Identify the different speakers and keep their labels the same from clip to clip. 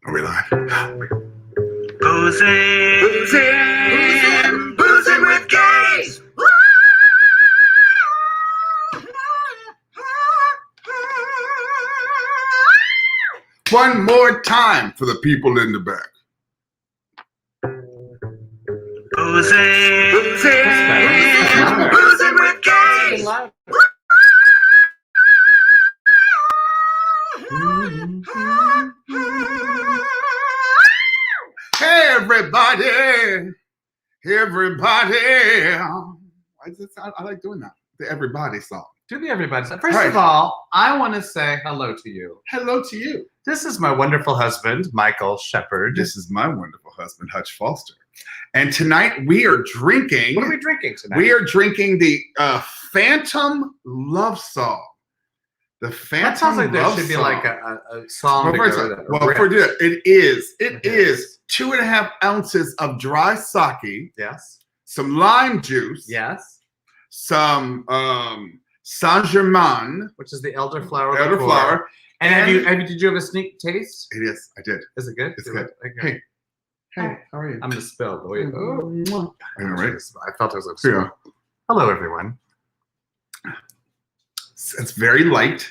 Speaker 1: Are we live?
Speaker 2: Boozing with gays.
Speaker 1: One more time for the people in the back.
Speaker 2: Boozing with gays.
Speaker 1: Hey, everybody. I like doing that. The everybody song.
Speaker 3: Do the everybody song. First of all, I want to say hello to you.
Speaker 1: Hello to you.
Speaker 3: This is my wonderful husband, Michael Shepard.
Speaker 1: This is my wonderful husband, Hutch Foster. And tonight we are drinking.
Speaker 3: What are we drinking tonight?
Speaker 1: We are drinking the Phantom Love Song. The Phantom
Speaker 3: That sounds like there
Speaker 1: Love
Speaker 3: should be
Speaker 1: Song.
Speaker 3: like a song.
Speaker 1: It is 2.5 ounces of dry sake.
Speaker 3: Yes.
Speaker 1: Some lime juice.
Speaker 3: Yes.
Speaker 1: Some Saint-Germain.
Speaker 3: Which is the elderflower.
Speaker 1: Elderflower.
Speaker 3: And did you have a sneak taste?
Speaker 1: It is. I did.
Speaker 3: Is it good?
Speaker 1: It's good.
Speaker 3: Okay.
Speaker 1: Hey, how are you?
Speaker 3: I'm gonna spill.
Speaker 1: I know, right?
Speaker 3: I felt it was like spill.
Speaker 1: Yeah.
Speaker 3: Hello, everyone.
Speaker 1: It's very light.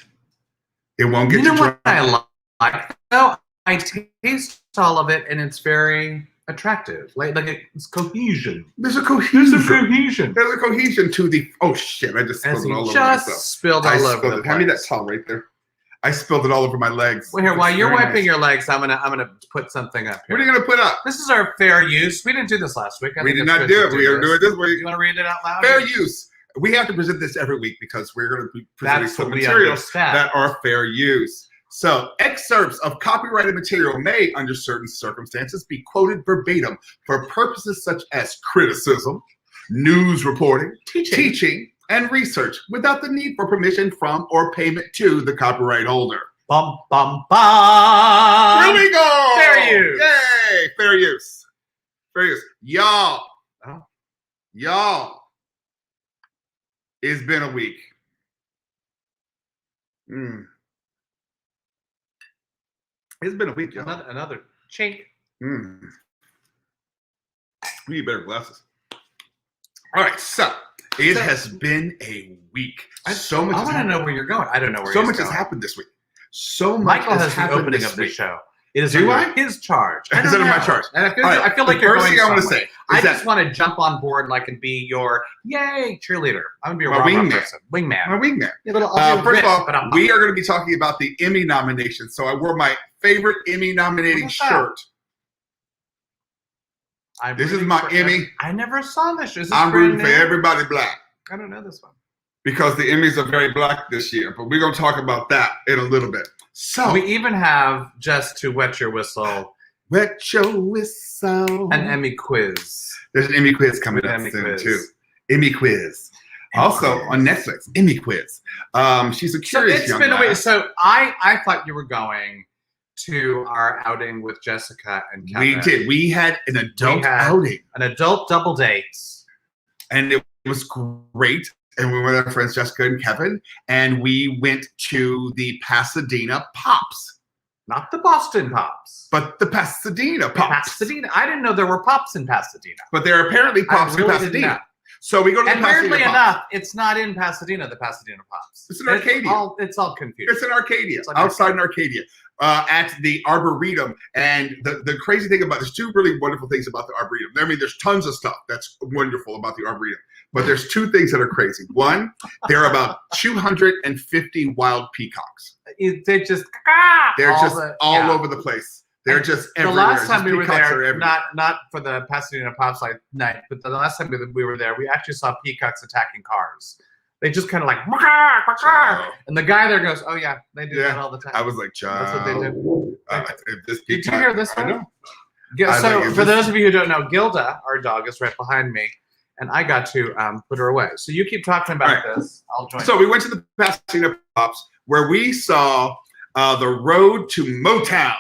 Speaker 1: It won't get
Speaker 3: You know
Speaker 1: you
Speaker 3: what
Speaker 1: drunk.
Speaker 3: I like? No, I taste all of it, and it's very attractive. Like it's cohesion.
Speaker 1: There's a cohesion.
Speaker 3: cohesion.
Speaker 1: There's a cohesion to the. Oh shit! I just spilled it all over myself.
Speaker 3: Spilled all over the place.
Speaker 1: Hand me that towel right there. I spilled it all over my legs.
Speaker 3: Well, here, while you're
Speaker 1: Very
Speaker 3: wiping
Speaker 1: nice.
Speaker 3: your legs, I'm gonna put something up here.
Speaker 1: What are you gonna put up?
Speaker 3: This is our fair use. We didn't do this last week.
Speaker 1: We did not do it. We are doing it this week.
Speaker 3: You want to read it out loud?
Speaker 1: Fair use. We have to present this every week because we're going to be presenting
Speaker 3: That's
Speaker 1: some
Speaker 3: what we
Speaker 1: materials
Speaker 3: understand.
Speaker 1: that are fair use. So, excerpts of copyrighted material may, under certain circumstances, be quoted verbatim for purposes such as criticism, news reporting, teaching, and research without the need for permission from or payment to the copyright holder.
Speaker 3: Bum bum bum.
Speaker 1: Here we go!
Speaker 3: Fair use.
Speaker 1: Yay! Fair use. Fair use. Y'all. It's been a week. It's been a week, y'all.
Speaker 3: Another chink.
Speaker 1: We need better glasses. All right, so it has been a week. So much.
Speaker 3: I want to know where you're going. I don't know where.
Speaker 1: So
Speaker 3: he's
Speaker 1: much
Speaker 3: going.
Speaker 1: has happened this week. So much
Speaker 3: Michael has the
Speaker 1: happened
Speaker 3: opening
Speaker 1: this
Speaker 3: of the
Speaker 1: week.
Speaker 3: show. It is
Speaker 1: Do
Speaker 3: under
Speaker 1: I?
Speaker 3: his charge.
Speaker 1: Is it under my charge?
Speaker 3: And I feel,
Speaker 1: All right,
Speaker 3: I feel like
Speaker 1: the
Speaker 3: you're
Speaker 1: first
Speaker 3: going
Speaker 1: thing I want to
Speaker 3: somewhere.
Speaker 1: say
Speaker 3: I
Speaker 1: is
Speaker 3: just
Speaker 1: that
Speaker 3: want to jump on board like and be your yay cheerleader. I'm gonna be a
Speaker 1: My
Speaker 3: rah-rah
Speaker 1: wingman.
Speaker 3: person. Wingman.
Speaker 1: my wingman.
Speaker 3: Yeah, little,
Speaker 1: First of all, we are going to be talking about the Emmy nominations. So I wore my favorite Emmy nominating
Speaker 3: What's that?
Speaker 1: shirt. This is my Emmy.
Speaker 3: I never saw this. Is this
Speaker 1: I'm
Speaker 3: brand
Speaker 1: rooting for
Speaker 3: new?
Speaker 1: everybody black
Speaker 3: I don't know this one.
Speaker 1: because the Emmys are very black this year. But we're going to talk about that in a little bit. So
Speaker 3: We even have, just to wet your whistle,
Speaker 1: wet your whistle.
Speaker 3: an Emmy quiz.
Speaker 1: There's an Emmy quiz coming up
Speaker 3: Emmy
Speaker 1: soon
Speaker 3: quiz.
Speaker 1: too. Emmy quiz. Also on Netflix. Emmy quiz. She's a
Speaker 3: So
Speaker 1: curious
Speaker 3: it's
Speaker 1: young
Speaker 3: been a week.
Speaker 1: lass.
Speaker 3: So I thought you were going to our outing with Jessica and Kevin.
Speaker 1: We did. We had an adult
Speaker 3: had-
Speaker 1: outing,
Speaker 3: An adult double date.
Speaker 1: and it was great. And we were with our friends Jessica and Kevin, and we went to the Pasadena Pops,
Speaker 3: Not the Boston Pops.
Speaker 1: but the Pasadena Pops.
Speaker 3: Pasadena. I didn't know there were Pops in Pasadena.
Speaker 1: But there are apparently Pops
Speaker 3: I really
Speaker 1: in
Speaker 3: didn't
Speaker 1: Pasadena.
Speaker 3: know.
Speaker 1: So we go to
Speaker 3: And
Speaker 1: the Pasadena
Speaker 3: weirdly
Speaker 1: Pops.
Speaker 3: enough, it's not in Pasadena, the Pasadena Pops.
Speaker 1: It's in Arcadia.
Speaker 3: It's all confusing.
Speaker 1: It's in Arcadia,
Speaker 3: It's like
Speaker 1: outside in Arcadia, at the Arboretum. And the crazy thing about there's two really wonderful things about the Arboretum. I mean, there's tons of stuff that's wonderful about the Arboretum, but there's two things that are crazy. One, there are about 250 wild peacocks.
Speaker 3: They're just
Speaker 1: They're just all
Speaker 3: yeah.
Speaker 1: over the place. They're just
Speaker 3: The
Speaker 1: everywhere.
Speaker 3: last time
Speaker 1: Just
Speaker 3: we were
Speaker 1: peacocks are
Speaker 3: there,
Speaker 1: everywhere.
Speaker 3: not for the Pasadena Pops night, but the last time we were there, we actually saw peacocks attacking cars. They just kind of like,
Speaker 1: Child.
Speaker 3: and the guy there goes, "Oh yeah, they do
Speaker 1: Yeah.
Speaker 3: that all the time."
Speaker 1: I was like, child.
Speaker 3: That's what they do.
Speaker 1: If this
Speaker 3: Did you
Speaker 1: peacock-
Speaker 3: hear this
Speaker 1: I
Speaker 3: one?
Speaker 1: know.
Speaker 3: Yeah,
Speaker 1: I
Speaker 3: so
Speaker 1: like it.
Speaker 3: for those of you who don't know, Gilda, our dog, is right behind me, and I got to put her away. So you keep talking about this. I'll join.
Speaker 1: So we went to the Pasadena Pops where we saw the Road to Motown.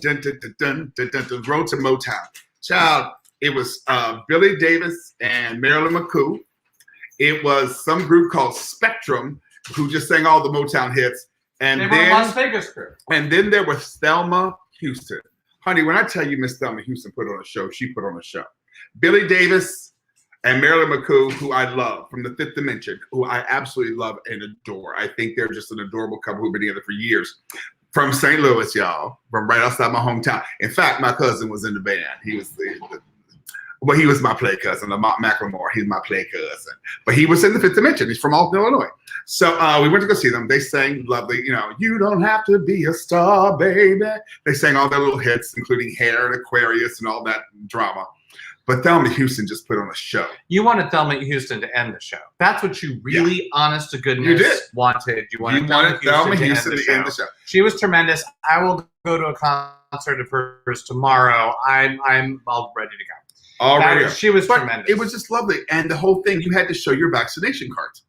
Speaker 1: Dun, dun, dun, dun, dun, dun, dun, Road to Motown. Child, it was Billy Davis and Marilyn McCoo. It was some group called Spectrum who just sang all the Motown hits. And
Speaker 3: they were a
Speaker 1: then,
Speaker 3: Las Vegas crew.
Speaker 1: and then there was Thelma Houston. Honey, when I tell you Miss Thelma Houston put on a show, she put on a show. Billy Davis and Marilyn McCoo, who I love from the Fifth Dimension, who I absolutely love and adore. I think they're just an adorable couple who've been together for years. From St. Louis, y'all, from right outside my hometown. In fact, my cousin was in the band. He was he was my play cousin, Lamont McLemore. He's my play cousin. But he was in the Fifth Dimension. He's from Alton, Illinois. So we went to go see them. They sang lovely, you don't have to be a star, baby. They sang all their little hits, including Hair and Aquarius and all that drama. But Thelma Houston just put on a show.
Speaker 3: You wanted Thelma Houston to end the show. That's what you really, honest to goodness, wanted. You wanted Thelma Houston to end the show. She was tremendous. I will go to a concert of hers tomorrow. I'm all ready to go. She was tremendous.
Speaker 1: It was just lovely. And the whole thing, you had to show your vaccination cards.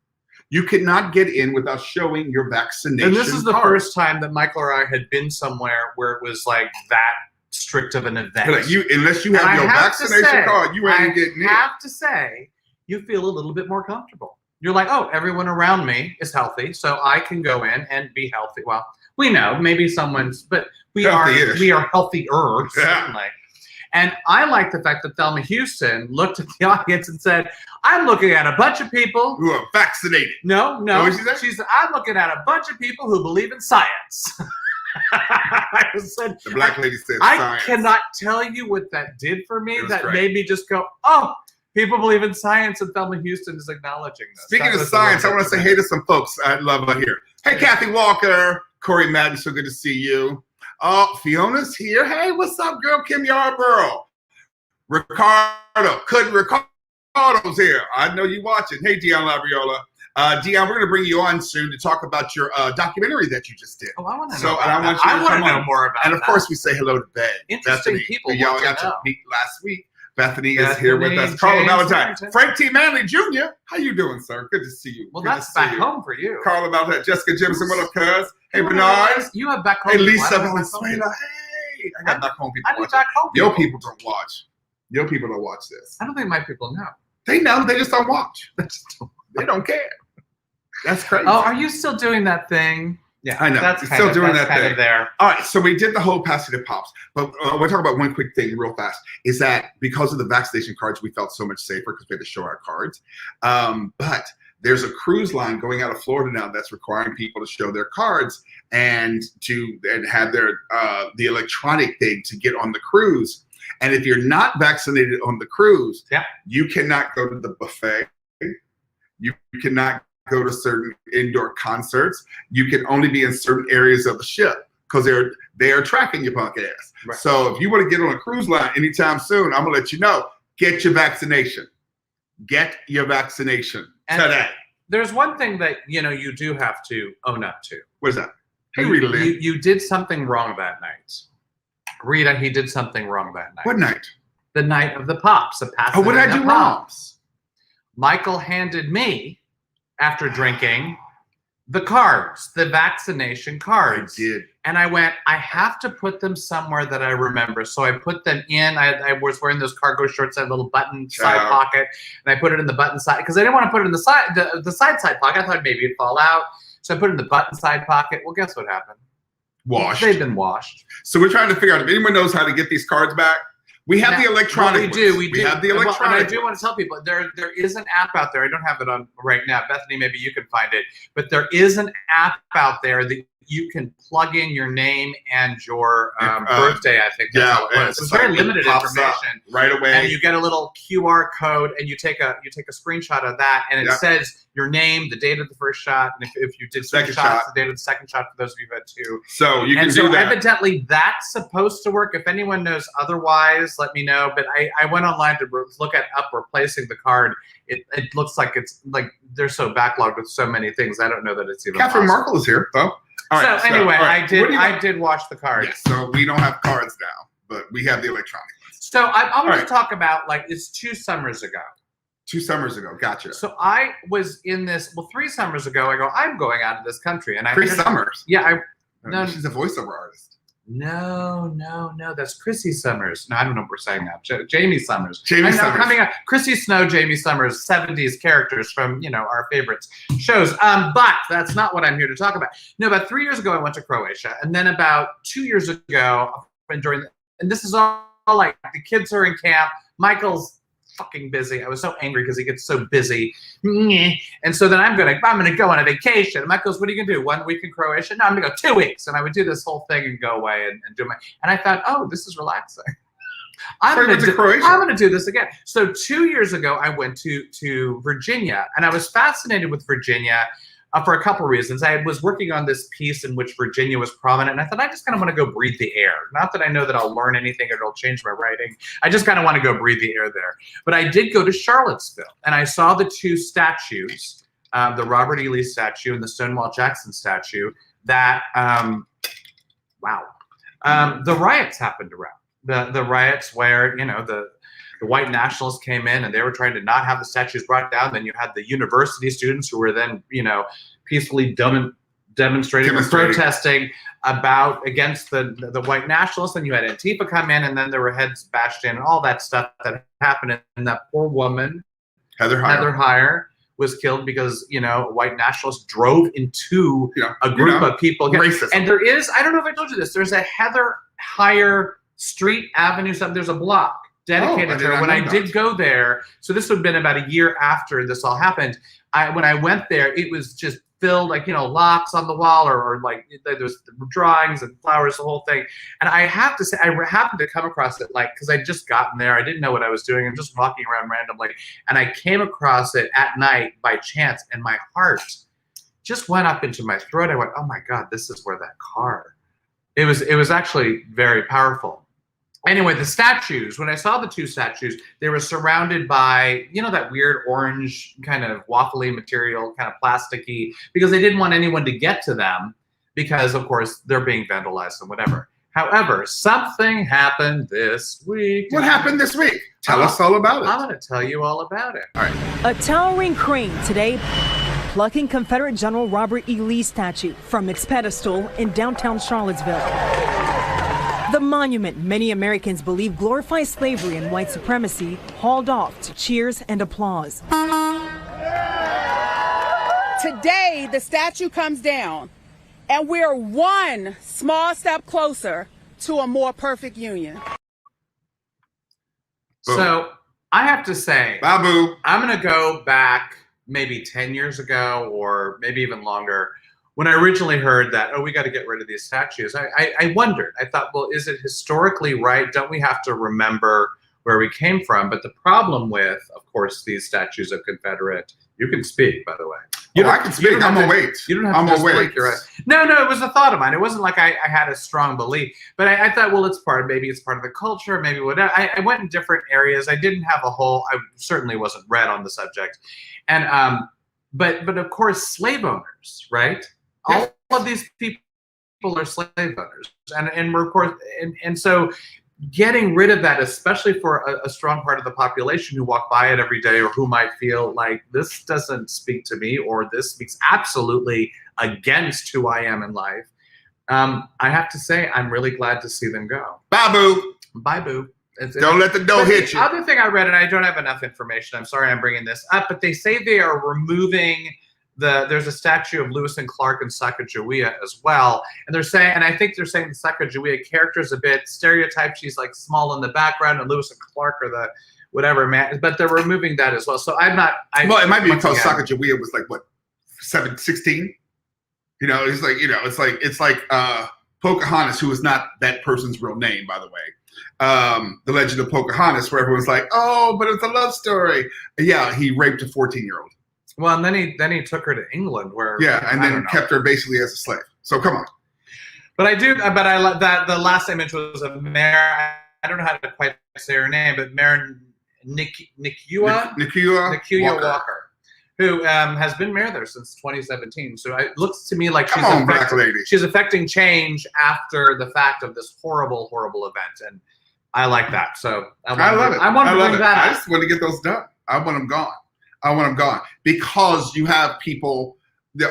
Speaker 1: You could not get in without showing your vaccination card.
Speaker 3: And this is the first time that Michael or I had been somewhere where it was like that strict of an event.
Speaker 1: Like unless you have your vaccination card, you ain't getting in.
Speaker 3: I have to say, you feel a little bit more comfortable. You're like, oh, everyone around me is healthy, so I can go in and be healthy. Well, we know maybe but we are healthier, certainly. And I like the fact that Thelma Houston looked at the audience and said, I'm looking at a bunch of people
Speaker 1: who are vaccinated.
Speaker 3: No.
Speaker 1: She said?
Speaker 3: I'm looking at a bunch of people who believe in science.
Speaker 1: The black lady said
Speaker 3: I
Speaker 1: science.
Speaker 3: cannot tell you what that did for me. That
Speaker 1: great.
Speaker 3: made me just go, oh, people believe in science, and Thelma Houston is acknowledging this.
Speaker 1: Speaking of science, I want to say hey to some folks I love here. Hey, Kathy Walker, Corey Madden, so good to see you. Oh, Fiona's here. Hey, what's up, girl? Kim Yarborough. Ricardo's here. I know you watching. Hey, Dion Labriola. Dion, we're going to bring you on soon to talk about your documentary that you just did.
Speaker 3: Oh, I want to know.
Speaker 1: I want to know
Speaker 3: more about
Speaker 1: that. And of course, we say hello to Bay.
Speaker 3: Interesting
Speaker 1: Bethany,
Speaker 3: people.
Speaker 1: Y'all got to meet last week. Bethany is here with us. Carla Valentine. Frank T. Manley Jr. How you doing, sir? Good to see you.
Speaker 3: Well,
Speaker 1: Good
Speaker 3: that's back home for you.
Speaker 1: Carla Valentine. Jessica Jimson. What up, cuz? Hey, Bernard.
Speaker 3: You have back home.
Speaker 1: Hey, Lisa Valenzuela. Hey. I got back home people.
Speaker 3: I do back home
Speaker 1: Your people don't watch. Your people don't watch this.
Speaker 3: I don't think my people know.
Speaker 1: They know. They just don't watch. They don't care. That's crazy.
Speaker 3: Oh, are you still doing that thing? Yeah,
Speaker 1: I know.
Speaker 3: That's
Speaker 1: still doing that
Speaker 3: kind
Speaker 1: thing.
Speaker 3: Of there.
Speaker 1: All right, so we did the whole pass it pops, but we'll talk about one quick thing real fast. Is that because of the vaccination cards, we felt so much safer because we had to show our cards. But there's a cruise line going out of Florida now that's requiring people to show their cards and have their the electronic thing to get on the cruise. And if you're not vaccinated on the cruise, you cannot go to the buffet. You cannot go to certain indoor concerts. You can only be in certain areas of the ship because they are tracking your punk ass. Right. So if you want to get on a cruise line anytime soon, I'm gonna let you know. Get your vaccination. Get your vaccination today.
Speaker 3: There's one thing that you do have to own up to.
Speaker 1: What is that? Hey, Rita Lynn.
Speaker 3: You did something wrong that night. Rita, he did something wrong that night.
Speaker 1: What night?
Speaker 3: The night of the pops. The
Speaker 1: oh, what did I do wrong?
Speaker 3: Michael handed me, after drinking, the cards, the vaccination cards.
Speaker 1: I did.
Speaker 3: And I went, I have to put them somewhere that I remember. So I put them in. I was wearing those cargo shorts, that little button side pocket, and I put it in the button side because I didn't want to put it in the side pocket. I thought maybe it'd fall out. So I put it in the button side pocket. Well, guess what happened?
Speaker 1: Washed.
Speaker 3: They've been washed.
Speaker 1: So we're trying to figure out if anyone knows how to get these cards back. We have the electronic.
Speaker 3: We do.
Speaker 1: We have the electronic.
Speaker 3: And I do want to tell people there is an app out there. I don't have it on right now. Bethany, maybe you can find it. But there is an app out there that you can plug in your name and your birthday. I think that's how it was. It's very limited information
Speaker 1: right away.
Speaker 3: And you get a little QR code, and you take a screenshot of that, and it says your name, the date of the first shot, and if you did second shots, the date of the second shot for those of you who had two.
Speaker 1: So you can do that.
Speaker 3: Evidently, that's supposed to work. If anyone knows otherwise, let me know. But I went online to look at replacing the card. It looks like it's like they're so backlogged with so many things. I don't know that it's even
Speaker 1: Catherine
Speaker 3: possible.
Speaker 1: Markle is here, though. All right,
Speaker 3: so anyway, I did wash the cards.
Speaker 1: Yes, so we don't have cards now, but we have the electronic ones.
Speaker 3: So I want to talk about it's 2 summers ago.
Speaker 1: 2 summers ago, gotcha.
Speaker 3: So I was in this 3 summers ago. I go, I'm going out of this country, and
Speaker 1: 3 summers.
Speaker 3: Yeah, no,
Speaker 1: she's a voiceover artist.
Speaker 3: No, that's Chrissy Summers. No, I don't know what we're saying now. Jamie Summers.
Speaker 1: Summers.
Speaker 3: Coming up, Chrissy Snow, Jamie Summers, 70s characters from, our favorites shows. But that's not what I'm here to talk about. No, about 3 years ago, I went to Croatia. And then about 2 years ago, during, and this is all like the kids are in camp. Michael's fucking busy. I was so angry because he gets so busy. And so then I'm gonna go on a vacation. And Mike goes, what are you gonna do? 1 week in Croatia? No, I'm gonna go 2 weeks. And I would do this whole thing and go away and do my. And I thought, oh, this is relaxing. I'm gonna do this again. So 2 years ago, I went to Virginia, and I was fascinated with Virginia. For a couple reasons. I was working on this piece in which Virginia was prominent, and I thought I just kind of want to go breathe the air. Not that I know that I'll learn anything or it'll change my writing. I just kind of want to go breathe the air there. But I did go to Charlottesville, and I saw the two statues, the Robert E. Lee statue and the Stonewall Jackson statue, that, the riots happened around. The riots where, you know, the white nationalists came in and they were trying to not have the statues brought down. Then you had the university students who were then, you know, peacefully demonstrating or protesting against the white nationalists. And you had Antifa come in, and then there were heads bashed in and all that stuff that happened. And that poor woman, Heather Heyer, was killed because, you know, white nationalists drove into a group of people.
Speaker 1: Racism.
Speaker 3: And there is, I don't know if I told you this, there's a Heather Heyer Street Avenue, there's a block dedicated to her. When I did go there, so this would have been about a year after this all happened. When I went there, it was just filled, like, you know, locks on the wall, or like there was drawings and flowers, the whole thing. And I have to say, I happened to come across it, like, because I'd just gotten there, I didn't know what I was doing, I'm just walking around randomly, and I came across it at night by chance, and my heart just went up into my throat. I went, oh my God, this is where that car. It was actually very powerful. Anyway, the statues, when I saw the two statues, they were surrounded by, you know, that weird orange kind of waffly material, kind of plasticky, because they didn't want anyone to get to them because, of course, they're being vandalized and whatever. However, something happened this week.
Speaker 1: What happened this week? Tell us all about it.
Speaker 3: I'm going to tell you all about it.
Speaker 1: All right.
Speaker 4: A towering crane today plucking Confederate General Robert E. Lee statue from its pedestal in downtown Charlottesville. The monument many Americans believe glorifies slavery and white supremacy hauled off to cheers and applause.
Speaker 5: Today, the statue comes down, and we're one small step closer to a more perfect union.
Speaker 3: So I have to say,
Speaker 1: Babu,
Speaker 3: I'm going to go back maybe 10 years ago or maybe even longer. When I originally heard that, oh, we got to get rid of these statues, I wondered. I thought, well, is it historically right? Don't we have to remember where we came from? But the problem with, of course, these statues of Confederate, you can speak, by the way.
Speaker 1: I can speak. I'm going to wait.
Speaker 3: You don't have to
Speaker 1: wait.
Speaker 3: No, it was a thought of mine. It wasn't like I had a strong belief. But I thought, well, maybe it's part of the culture, maybe whatever. I went in different areas. I didn't have I certainly wasn't read on the subject. And but of course, slave owners, right? All of these people are slave owners, and we're, of course, and so getting rid of that, especially for a strong part of the population who walk by it every day, or who might feel like this doesn't speak to me, or this speaks absolutely against who I am in life. I have to say, I'm really glad to see them go.
Speaker 1: Babu.
Speaker 3: Don't
Speaker 1: let the dough hit you.
Speaker 3: The other thing I read, and I don't have enough information, I'm sorry I'm bringing this up, but they say they are removing there's a statue of Lewis and Clark and Sacagawea as well. And they're saying, and I think they're saying the Sacagawea character is a bit stereotyped. She's like small in the background, and Lewis and Clark are the whatever man, but they're removing that as well. So it might be
Speaker 1: because Sacagawea was like, what, 16? You know, it's like Pocahontas, who is not that person's real name, by the way. The Legend of Pocahontas, where everyone's like, oh, but it's a love story. Yeah, he raped a 14-year-old.
Speaker 3: Well, and then he took her to England, where
Speaker 1: and then kept her basically as a slave. So come on.
Speaker 3: But I love that the last image was of Mayor. I don't know how to quite say her name, but Mayor Nikua Walker, who has been mayor there since 2017. So it looks to me like she's affecting change after the fact of this horrible, horrible event, and I like that. So I love it. I want to bring that up.
Speaker 1: I just want to get those done. I want them gone. Because you have people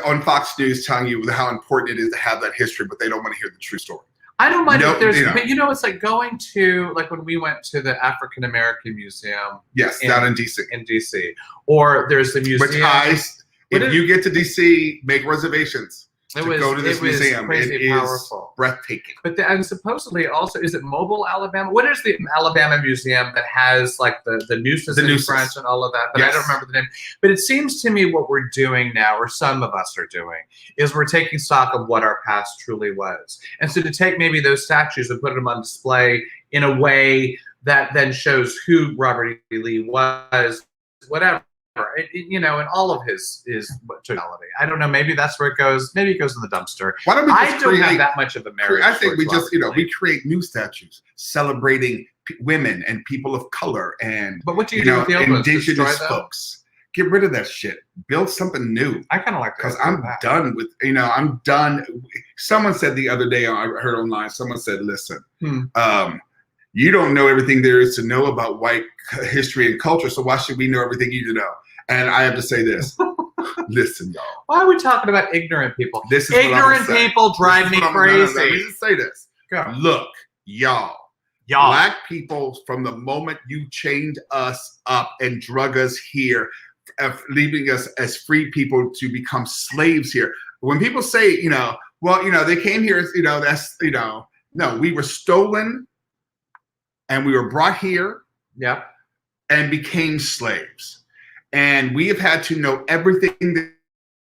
Speaker 1: on Fox News telling you how important it is to have that history, but they don't want to hear the true story.
Speaker 3: I don't mind if there's, but it's like going to, like when we went to the African American Museum.
Speaker 1: Yes, down in DC.
Speaker 3: In DC, or there's the museum.
Speaker 1: If you get to DC, make reservations. to go to this museum.
Speaker 3: Crazy
Speaker 1: it is
Speaker 3: powerful.
Speaker 1: breathtaking.
Speaker 3: But and supposedly also, is it Mobile, Alabama? What is the Alabama museum that has like the nooses in front and all of that? But I don't remember the name. But it seems to me what we're doing now, or some of us are doing, is we're taking stock of what our past truly was. And so to take maybe those statues and put them on display in a way that then shows who Robert E. Lee was, whatever. You know, and all of his totality. I don't know. Maybe that's where it goes. Maybe it goes in the dumpster.
Speaker 1: Why don't we just
Speaker 3: I don't have that much of a marriage.
Speaker 1: I think we just, we create new statues celebrating women and people of color and
Speaker 3: but what do you do with the old ones?
Speaker 1: indigenous folks. Get rid of that shit. Build something new.
Speaker 3: I kind of like that.
Speaker 1: Because I'm done with, I'm done. Someone said the other day, I heard online, someone said, listen, you don't know everything there is to know about white history and culture, so why should we know everything you need to know? And I have to say this. Listen, y'all.
Speaker 3: Why are we talking about ignorant people?
Speaker 1: This is
Speaker 3: ignorant people drive me crazy.
Speaker 1: Let me just say this.
Speaker 3: Go.
Speaker 1: Look, y'all. Black people, from the moment you chained us up and drug us here, leaving us as free people to become slaves here. When people say, they came here, no, we were stolen and we were brought here and became slaves. And we have had to know everything that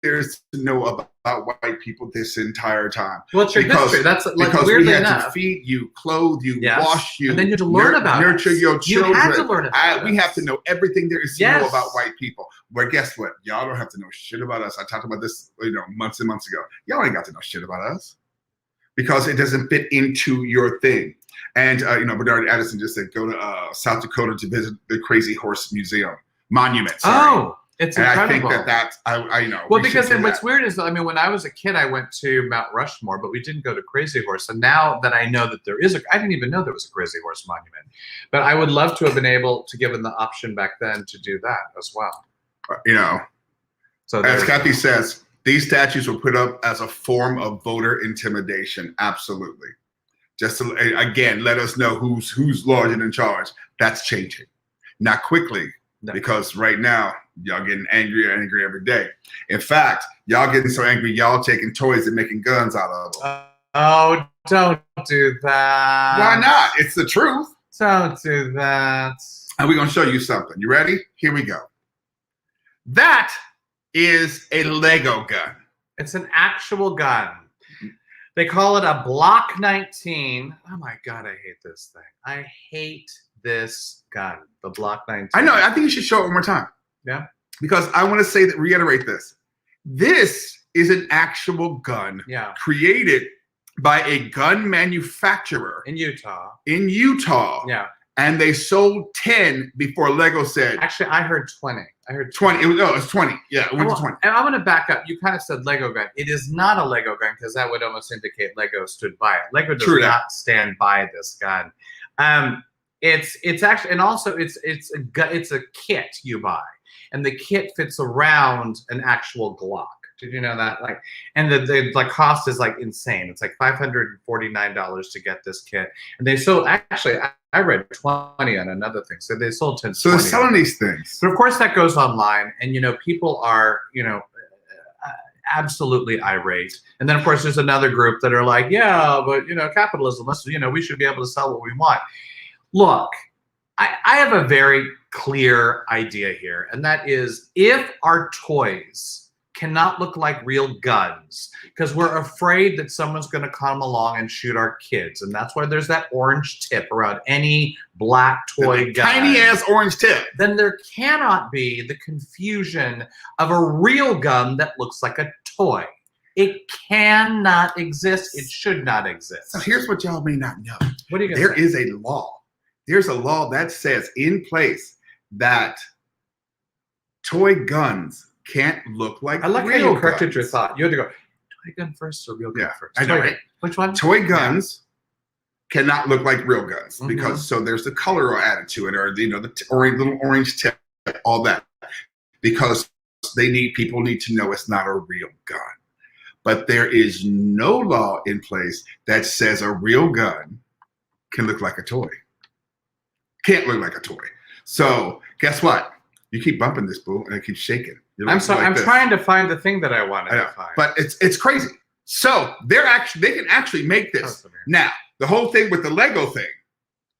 Speaker 1: there is to know about white people this entire time.
Speaker 3: Well, it's your history. That's like
Speaker 1: because
Speaker 3: weirdly
Speaker 1: we had
Speaker 3: enough.
Speaker 1: to feed you, clothe you, wash you,
Speaker 3: and then you had to learn about
Speaker 1: nurture your children.
Speaker 3: You had to learn about
Speaker 1: we have to know everything there is to know about white people. But guess what? Y'all don't have to know shit about us. I talked about this, months and months ago. Y'all ain't got to know shit about us because it doesn't fit into your thing. And Bernard Addison just said, go to South Dakota to visit the Crazy Horse Museum. Monument.
Speaker 3: Oh, it's incredible.
Speaker 1: I think that's I know.
Speaker 3: Well, because what's weird is, when I was a kid, I went to Mount Rushmore, but we didn't go to Crazy Horse. And now that I know that there is I didn't even know there was a Crazy Horse monument. But I would love to have been able to given the option back then to do that as well.
Speaker 1: So as Kathy says, these statues were put up as a form of voter intimidation. Absolutely. Just to, again, let us know who's large and in charge. That's changing. Not quickly. No. Because right now, y'all getting angrier and angrier every day. In fact, y'all getting so angry, y'all taking toys and making guns out of them.
Speaker 3: Oh, don't do that.
Speaker 1: Why not? It's the truth.
Speaker 3: Don't do that.
Speaker 1: And we're going to show you something. You ready? Here we go. That is a Lego gun.
Speaker 3: It's an actual gun. They call it a Block 19. Oh, my God, I hate this thing. I hate this gun, the Block 19.
Speaker 1: I know. I think you should show it one more time.
Speaker 3: Yeah.
Speaker 1: Because I want to reiterate this. This is an actual gun created by a gun manufacturer.
Speaker 3: In Utah.
Speaker 1: Yeah. And they sold 10 before Lego said.
Speaker 3: Actually, I heard 20. I heard
Speaker 1: 20. It was 20. Yeah, it went to 20.
Speaker 3: And I'm going to back up. You kind of said Lego gun. It is not a Lego gun because that would almost indicate Lego stood by it. Lego does not stand by this gun. It's actually, and also it's a kit you buy, and the kit fits around an actual Glock. Did you know that? And the cost is insane. It's $549 to get this kit, and they sold. Actually, I read 20 on another thing, so they sold 10.
Speaker 1: So they're selling these things,
Speaker 3: but of course that goes online, and people are absolutely irate. And then of course there's another group that are like, yeah, but capitalism. We should be able to sell what we want. Look, I have a very clear idea here, and that is if our toys cannot look like real guns because we're afraid that someone's going to come along and shoot our kids, and that's why there's that orange tip around any black toy gun.
Speaker 1: Tiny-ass orange tip.
Speaker 3: Then there cannot be the confusion of a real gun that looks like a toy. It cannot exist. It should not exist.
Speaker 1: So here's what y'all may not know.
Speaker 3: What are you going to say?
Speaker 1: There is a law. There's a law that says in place that toy guns can't look like real guns.
Speaker 3: I like how you corrected your thought. You had to go, toy gun first or real gun first?
Speaker 1: I know, right?
Speaker 3: Which one?
Speaker 1: Toy guns cannot look like real guns because there's the color added to it, or the little orange tip, all that, because people need to know it's not a real gun. But there is no law in place that says a real gun can look like a toy. Can't look like a toy. So guess what? You keep bumping this, boo, and it keeps shaking.
Speaker 3: I'm trying to find the thing that I wanted to find.
Speaker 1: But it's crazy. So they can actually make this. Now, the whole thing with the Lego thing,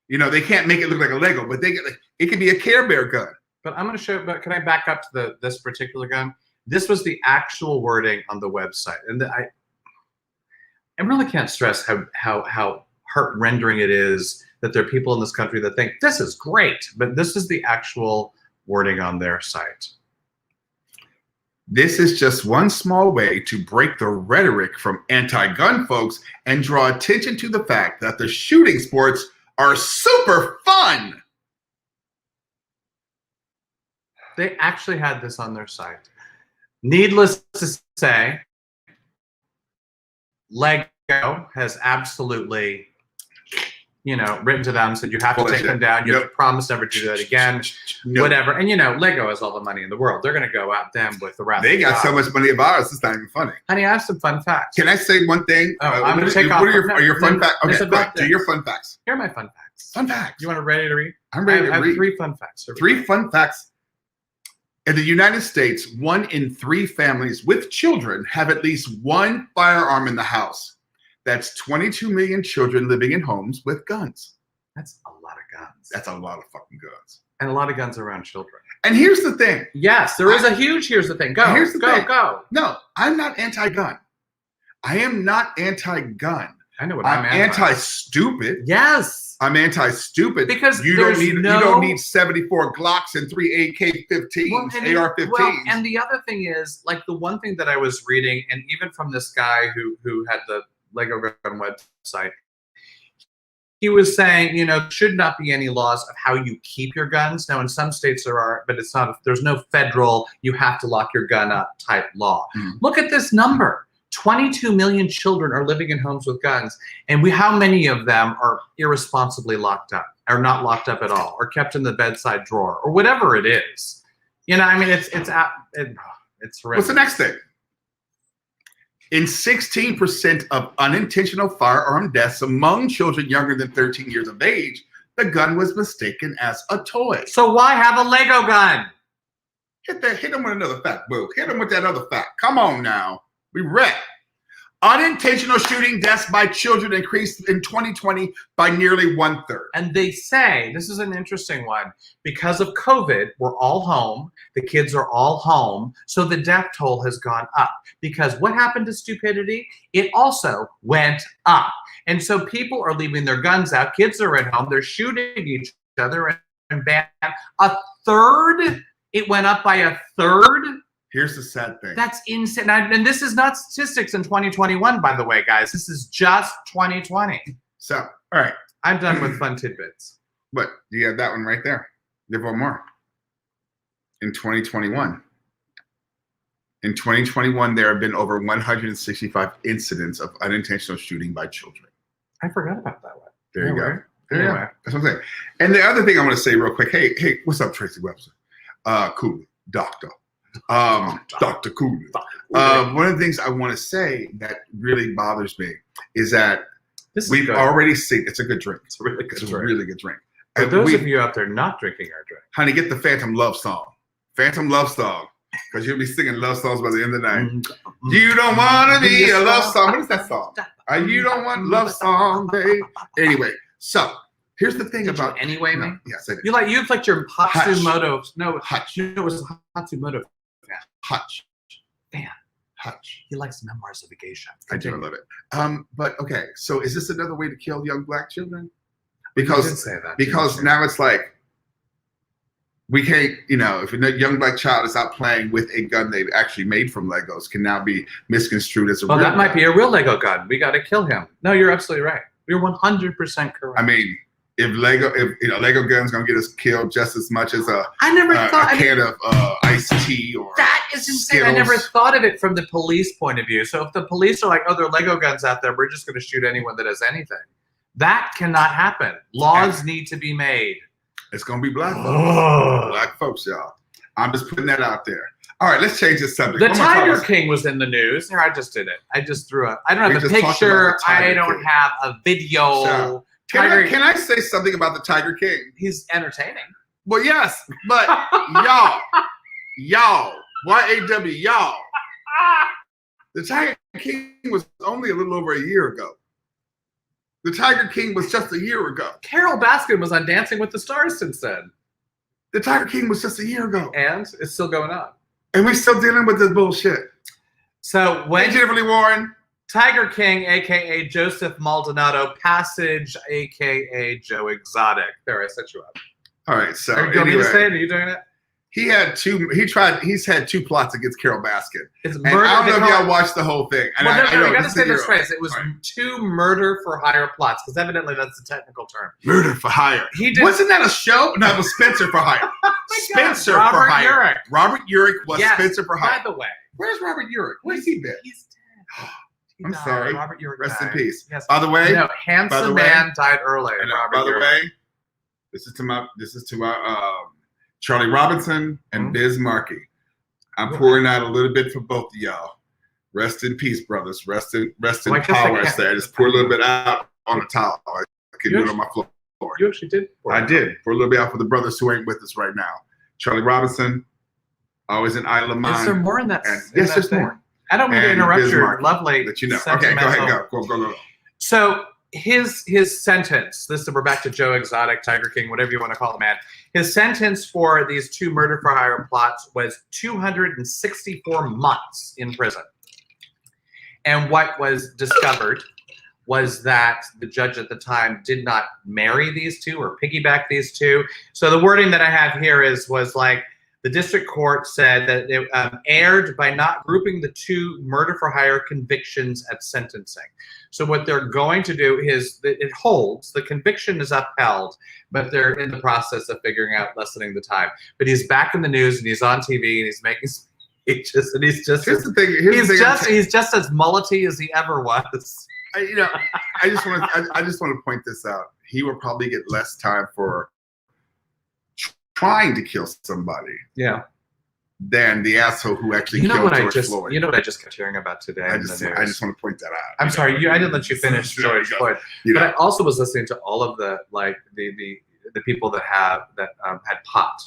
Speaker 1: they can't make it look like a Lego, but it can be a Care Bear gun.
Speaker 3: But I'm going to show. But can I back up to this particular gun? This was the actual wording on the website, and I really can't stress how heart-rendering it is that there are people in this country that think this is great, but this is the actual wording on their site.
Speaker 1: This is just one small way to break the rhetoric from anti-gun folks and draw attention to the fact that the shooting sports are super fun.
Speaker 3: They actually had this on their site. Needless to say, Lego has absolutely, written to them, said you have to take them down. You have to promise never to do that again. Whatever. And Lego has all the money in the world. They're going to go at them with the wrath.
Speaker 1: They got so much money of ours. It's not even funny.
Speaker 3: Honey, I have some fun facts.
Speaker 1: Can I say one thing?
Speaker 3: Oh, I'm going to take off.
Speaker 1: What are your fun facts? Okay, go ahead. Do your fun facts.
Speaker 3: Here are my fun facts.
Speaker 1: Fun facts.
Speaker 3: You want ready to read?
Speaker 1: I'm ready to read.
Speaker 3: I have 3 fun facts.
Speaker 1: 3 fun facts. In the United States, 1 in 3 families with children have at least one firearm in the house. That's 22 million children living in homes with guns.
Speaker 3: That's a lot of guns.
Speaker 1: That's a lot of fucking guns.
Speaker 3: And a lot of guns around children.
Speaker 1: And here's the thing.
Speaker 3: Yes, there is a huge here's the thing. Go. Go.
Speaker 1: No, I'm not anti-gun. I am not anti-gun.
Speaker 3: I know what
Speaker 1: I'm anti-stupid.
Speaker 3: Yes.
Speaker 1: I'm anti-stupid
Speaker 3: because
Speaker 1: you don't need 74 Glocks and 3 AK-15s, AR-15s.
Speaker 3: Well, and the other thing is, like the one thing that I was reading, and even from this guy who had the Lego gun website, he was saying, should not be any laws of how you keep your guns. Now, in some states there are, but it's not. There's no federal, you have to lock your gun up type law. Look at this number. 22 million children are living in homes with guns, and how many of them are irresponsibly locked up, or not locked up at all, or kept in the bedside drawer, or whatever it is. It's horrendous.
Speaker 1: What's the next thing? In 16% of unintentional firearm deaths among children younger than 13 years of age, the gun was mistaken as a toy.
Speaker 3: So why have a Lego gun?
Speaker 1: Hit them with another fact, boo. Hit them with that other fact. Come on now. We read. Unintentional shooting deaths by children increased in 2020 by nearly 1/3.
Speaker 3: And they say, this is an interesting one, because of COVID, we're all home, the kids are all home, so the death toll has gone up. Because what happened to stupidity? It also went up. And so people are leaving their guns out, kids are at home, they're shooting each other, and bam, a third? It went up by a third?
Speaker 1: Here's the sad thing.
Speaker 3: That's insane. And this is not statistics in 2021, by the way, guys. This is just 2020.
Speaker 1: So, all right.
Speaker 3: I'm done with fun tidbits.
Speaker 1: But you have that one right there. You have one more. In 2021. In 2021, there have been over 165 incidents of unintentional shooting by children.
Speaker 3: I forgot about that one.
Speaker 1: There you go. There you go. That's what I'm saying. And the other thing I want to say real quick. Hey, what's up, Tracy Webster? Cooley, doctor. Dr. Cooley. One of the things I want to say that really bothers me is that we've already seen, it's a good drink. It's a really good drink. Really good drink.
Speaker 3: For those of you out there not drinking our drink,
Speaker 1: honey, get the Phantom Love Song. Phantom Love Song. Because you'll be singing love songs by the end of the night. You don't want to be a love song. What is that song? You don't want love song, babe. Anyway, so here's the thing about
Speaker 3: anyway, man.
Speaker 1: Yes, I did.
Speaker 3: You like your Hatsumoto. No,
Speaker 1: Hutch.
Speaker 3: You know, it was Hatsumoto.
Speaker 1: Hutch.
Speaker 3: Man.
Speaker 1: Hutch.
Speaker 3: He likes Memoirs of a Geisha.
Speaker 1: I do love it. But okay, so is this another way to kill young black children? Because now it's like we can't, if a young black child is out playing with a gun they actually made from Legos, can now be misconstrued as a real gun.
Speaker 3: Might be a real Lego gun. We got to kill him. No, you're absolutely right. You're 100% correct.
Speaker 1: I mean, if Lego guns gonna get us killed just as much as a can of iced tea or
Speaker 3: that is insane.
Speaker 1: Skittles.
Speaker 3: I never thought of it from the police point of view. So if the police are like, oh, there are Lego guns out there, we're just going to shoot anyone that has anything. That cannot happen. Laws need to be made.
Speaker 1: It's gonna be black folks. Black folks, y'all. I'm just putting that out there. All right, let's change the subject.
Speaker 3: The Tiger King was in the news. Here, I just did it. I just threw it. I don't have a picture. I don't have a video.
Speaker 1: So, can I say something about the Tiger King?
Speaker 3: He's entertaining.
Speaker 1: Well, yes, but y'all, YAW, y'all, The Tiger King was only a little over a year ago. The Tiger King was just a year ago.
Speaker 3: Carol Baskin was on Dancing with the Stars since then.
Speaker 1: The Tiger King was just a year ago.
Speaker 3: And it's still going on.
Speaker 1: And we're still dealing with this bullshit.
Speaker 3: So when
Speaker 1: Jennifer Lee Warren.
Speaker 3: Tiger King, a.k.a. Joseph Maldonado, Passage, a.k.a. Joe Exotic. There, I set you up.
Speaker 1: All right, so
Speaker 3: Do you want me to say it? Are you doing it?
Speaker 1: He's had two plots against Carol Baskin.
Speaker 3: It's
Speaker 1: And
Speaker 3: murder.
Speaker 1: I don't know if y'all watched the whole thing. And
Speaker 3: Well,
Speaker 1: I know,
Speaker 3: you got to
Speaker 1: this
Speaker 3: say
Speaker 1: is
Speaker 3: this
Speaker 1: your-
Speaker 3: phrase. It was two murder for hire plots, because evidently that's the technical term.
Speaker 1: Murder for Hire.
Speaker 3: He did.
Speaker 1: Wasn't that a show? No, it was Spencer for Hire. Spencer for
Speaker 3: Robert
Speaker 1: Hire.
Speaker 3: Urich.
Speaker 1: Robert Urich was
Speaker 3: Yes,
Speaker 1: Spencer for Hire.
Speaker 3: By the way,
Speaker 1: Where's Robert Urich? Where's he been?
Speaker 3: he's dead. He
Speaker 1: I'm
Speaker 3: died.
Speaker 1: sorry.
Speaker 3: Robert Urich
Speaker 1: Rest in
Speaker 3: died.
Speaker 1: peace.
Speaker 3: Yes.
Speaker 1: By the way,
Speaker 3: No, handsome man died early.
Speaker 1: and,
Speaker 3: Robert
Speaker 1: by the
Speaker 3: Urich.
Speaker 1: way, this is to my Charlie Robinson and Biz Markie. I'm pouring out a little bit for both of y'all. Rest in peace, brothers. Rest in
Speaker 3: Well, I guess
Speaker 1: power.
Speaker 3: I
Speaker 1: I
Speaker 3: can't-
Speaker 1: say. I just pour a little bit out on the towel. I can do it on my floor.
Speaker 3: You actually did.
Speaker 1: I did. Pour a little bit out for the brothers who ain't with us right now. Charlie Robinson, always an idol of mine.
Speaker 3: Is there more in that?
Speaker 1: And
Speaker 3: in
Speaker 1: yes,
Speaker 3: that
Speaker 1: there's
Speaker 3: thing?
Speaker 1: more.
Speaker 3: I don't mean to
Speaker 1: And
Speaker 3: interrupt
Speaker 1: Biz
Speaker 3: your
Speaker 1: Markie,
Speaker 3: lovely.
Speaker 1: Let you know. Okay, go ahead. Go.
Speaker 3: So his sentence. We're back to Joe Exotic, Tiger King, whatever you want to call the man. His sentence for these two murder for hire plots was 264 months in prison. And what was discovered was that the judge at the time did not marry these two or piggyback these two. So the wording that I have here was like, the district court said that it erred by not grouping the two murder for hire convictions at sentencing. So what they're going to do is it holds, the conviction is upheld, but they're in the process of figuring out lessening the time. But he's back in the news and he's on TV and he's making speeches and he's just
Speaker 1: Here's the thing.
Speaker 3: he's just as mullety as he ever was.
Speaker 1: I just want to point this out. He will probably get less time for trying to kill somebody
Speaker 3: Yeah.
Speaker 1: than the asshole who actually
Speaker 3: You know
Speaker 1: killed
Speaker 3: what
Speaker 1: George Floyd.
Speaker 3: You know what I just kept hearing about today
Speaker 1: I
Speaker 3: in
Speaker 1: just
Speaker 3: the news?
Speaker 1: want to point that out.
Speaker 3: I'm sorry, I didn't let you finish
Speaker 1: There you
Speaker 3: George
Speaker 1: go.
Speaker 3: Floyd,
Speaker 1: You
Speaker 3: but
Speaker 1: know.
Speaker 3: I also was listening to all of the the people that had pot,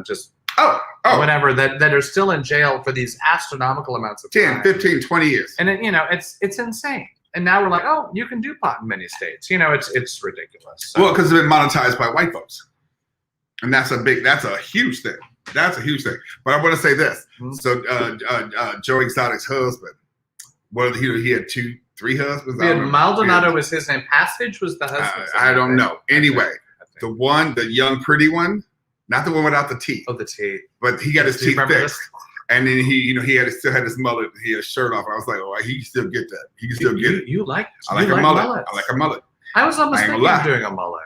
Speaker 3: just
Speaker 1: Oh,
Speaker 3: whatever that are still in jail for these astronomical amounts of
Speaker 1: 10,
Speaker 3: time.
Speaker 1: 15, 20 years.
Speaker 3: And it's insane. And now we're like, oh, you can do pot in many states. It's ridiculous. So,
Speaker 1: Well, because it's been monetized by white folks. And that's a huge thing. That's a huge thing. But I want to say this.
Speaker 3: Mhm.
Speaker 1: So Joe Exotic's husband, he had 2, 3 husbands?
Speaker 3: we
Speaker 1: I
Speaker 3: had
Speaker 1: don't know.
Speaker 3: Maldonado was his name. Passage was the husband.
Speaker 1: I don't know. Anyway,
Speaker 3: I think.
Speaker 1: the young pretty one, not the one without the teeth,
Speaker 3: Oh, the teeth.
Speaker 1: but he got his
Speaker 3: Do you
Speaker 1: teeth
Speaker 3: remember
Speaker 1: fixed.
Speaker 3: this?
Speaker 1: And then he still had his mullet. He had his shirt off. And I was like, oh, he can still get that. He can still get it.
Speaker 3: You like
Speaker 1: I like
Speaker 3: you
Speaker 1: a mullet.
Speaker 3: mullets.
Speaker 1: I like a mullet.
Speaker 3: I was almost
Speaker 1: I ain't
Speaker 3: thinking
Speaker 1: gonna
Speaker 3: of
Speaker 1: lie.
Speaker 3: doing a mullet.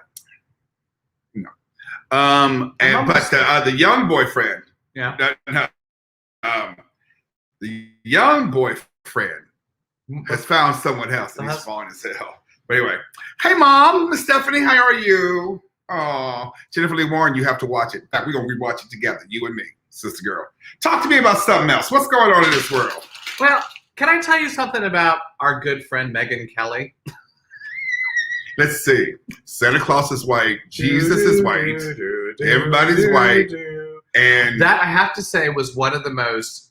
Speaker 1: But the young boyfriend,
Speaker 3: Yeah.
Speaker 1: the young boyfriend has found someone else, and
Speaker 3: The
Speaker 1: he's fine as hell. But anyway, hey mom, Miss Stephanie, how are you? Oh, Jennifer Lee Warren, you have to watch it. In fact, we're gonna rewatch it together, you and me, sister girl. Talk to me about something else. What's going on in this world?
Speaker 3: Well, can I tell you something about our good friend Megyn Kelly?
Speaker 1: Let's see. Santa Claus is white. Jesus is white. Everybody's white. And
Speaker 3: That, I have to say, was one of the most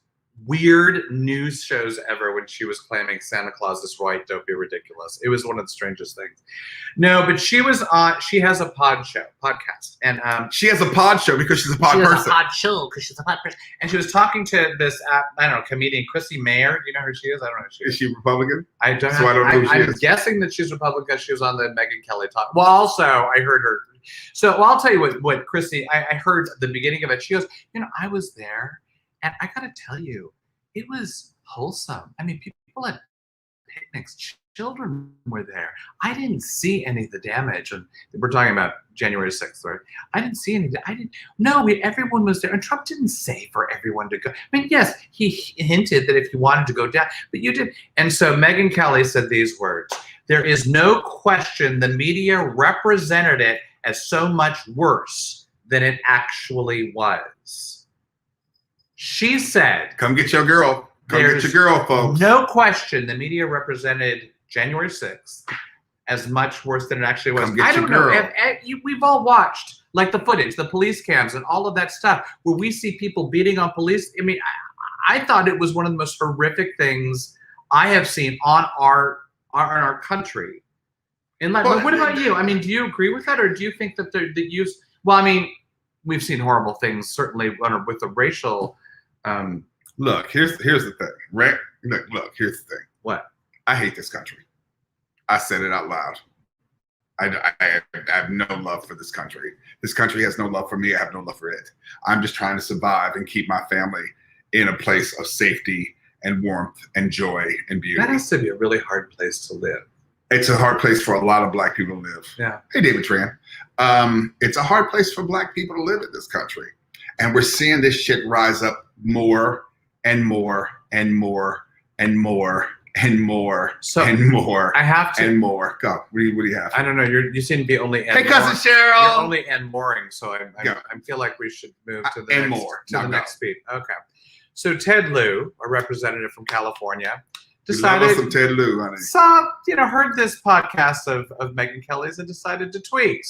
Speaker 3: weird news shows ever when she was claiming Santa Claus is white. Don't be ridiculous. It was one of the strangest things. No, but she has a podcast. And
Speaker 1: she has a pod show because she's a pod
Speaker 3: she has
Speaker 1: person.
Speaker 3: a pod show because she's a pod person. And she was talking to this, comedian, Chrissy Mayer. Do you know who she is? I don't know who she is.
Speaker 1: Is she Republican?
Speaker 3: I don't
Speaker 1: So I don't know who she
Speaker 3: I'm
Speaker 1: is.
Speaker 3: guessing that she's Republican because she was on the Megyn Kelly talk. Well, also, I heard her. So I'll tell you what Chrissy, I heard the beginning of it. She goes, I was there, and I got to tell you, it was wholesome. I mean, people had picnics. Children were there. I didn't see any of the damage. And we're talking about January 6th, right? I didn't see any. Everyone was there. And Trump didn't say for everyone to go. I mean, yes, he hinted that if you wanted to go down, but you did. And so Megyn Kelly said these words: "There is no question the media represented it as so much worse than it actually was." She said,
Speaker 1: Come get your girl. Come get
Speaker 3: There's
Speaker 1: your girl, folks.
Speaker 3: no question the media represented January 6th as much worse than it actually was.
Speaker 1: Come get
Speaker 3: I
Speaker 1: your
Speaker 3: don't know.
Speaker 1: girl.
Speaker 3: We've all watched the footage, the police cams, and all of that stuff where we see people beating on police. I mean, I thought it was one of the most horrific things I have seen on our country. And like,
Speaker 1: Well,
Speaker 3: what about you? I mean, do you agree with that, or do you think that the use? Well, I mean, we've seen horrible things certainly with the racial.
Speaker 1: Look, here's the thing, right? Look, here's the thing.
Speaker 3: What?
Speaker 1: I hate this country. I said it out loud. I have no love for this country. This country has no love for me. I have no love for it. I'm just trying to survive and keep my family in a place of safety and warmth and joy and beauty.
Speaker 3: That has to be a really hard place to live.
Speaker 1: It's a hard place for a lot of Black people to live.
Speaker 3: Yeah.
Speaker 1: Hey, David Tran. It's a hard place for Black people to live in this country. And we're seeing this shit rise up more and more and more and more and more and more.
Speaker 3: I have to.
Speaker 1: And more. Go. What do you have?
Speaker 3: I don't know. You seem to be only.
Speaker 1: Hey, cousin Cheryl.
Speaker 3: You're only and mooring, so I feel like we should move to the
Speaker 1: and
Speaker 3: next,
Speaker 1: more.
Speaker 3: to the
Speaker 1: Now
Speaker 3: next
Speaker 1: go.
Speaker 3: speed. Okay. So Ted Lieu, a representative from California,
Speaker 1: We love us
Speaker 3: decided.
Speaker 1: some Ted Lieu, honey.
Speaker 3: Heard this podcast of Megyn Kelly's and decided to tweet.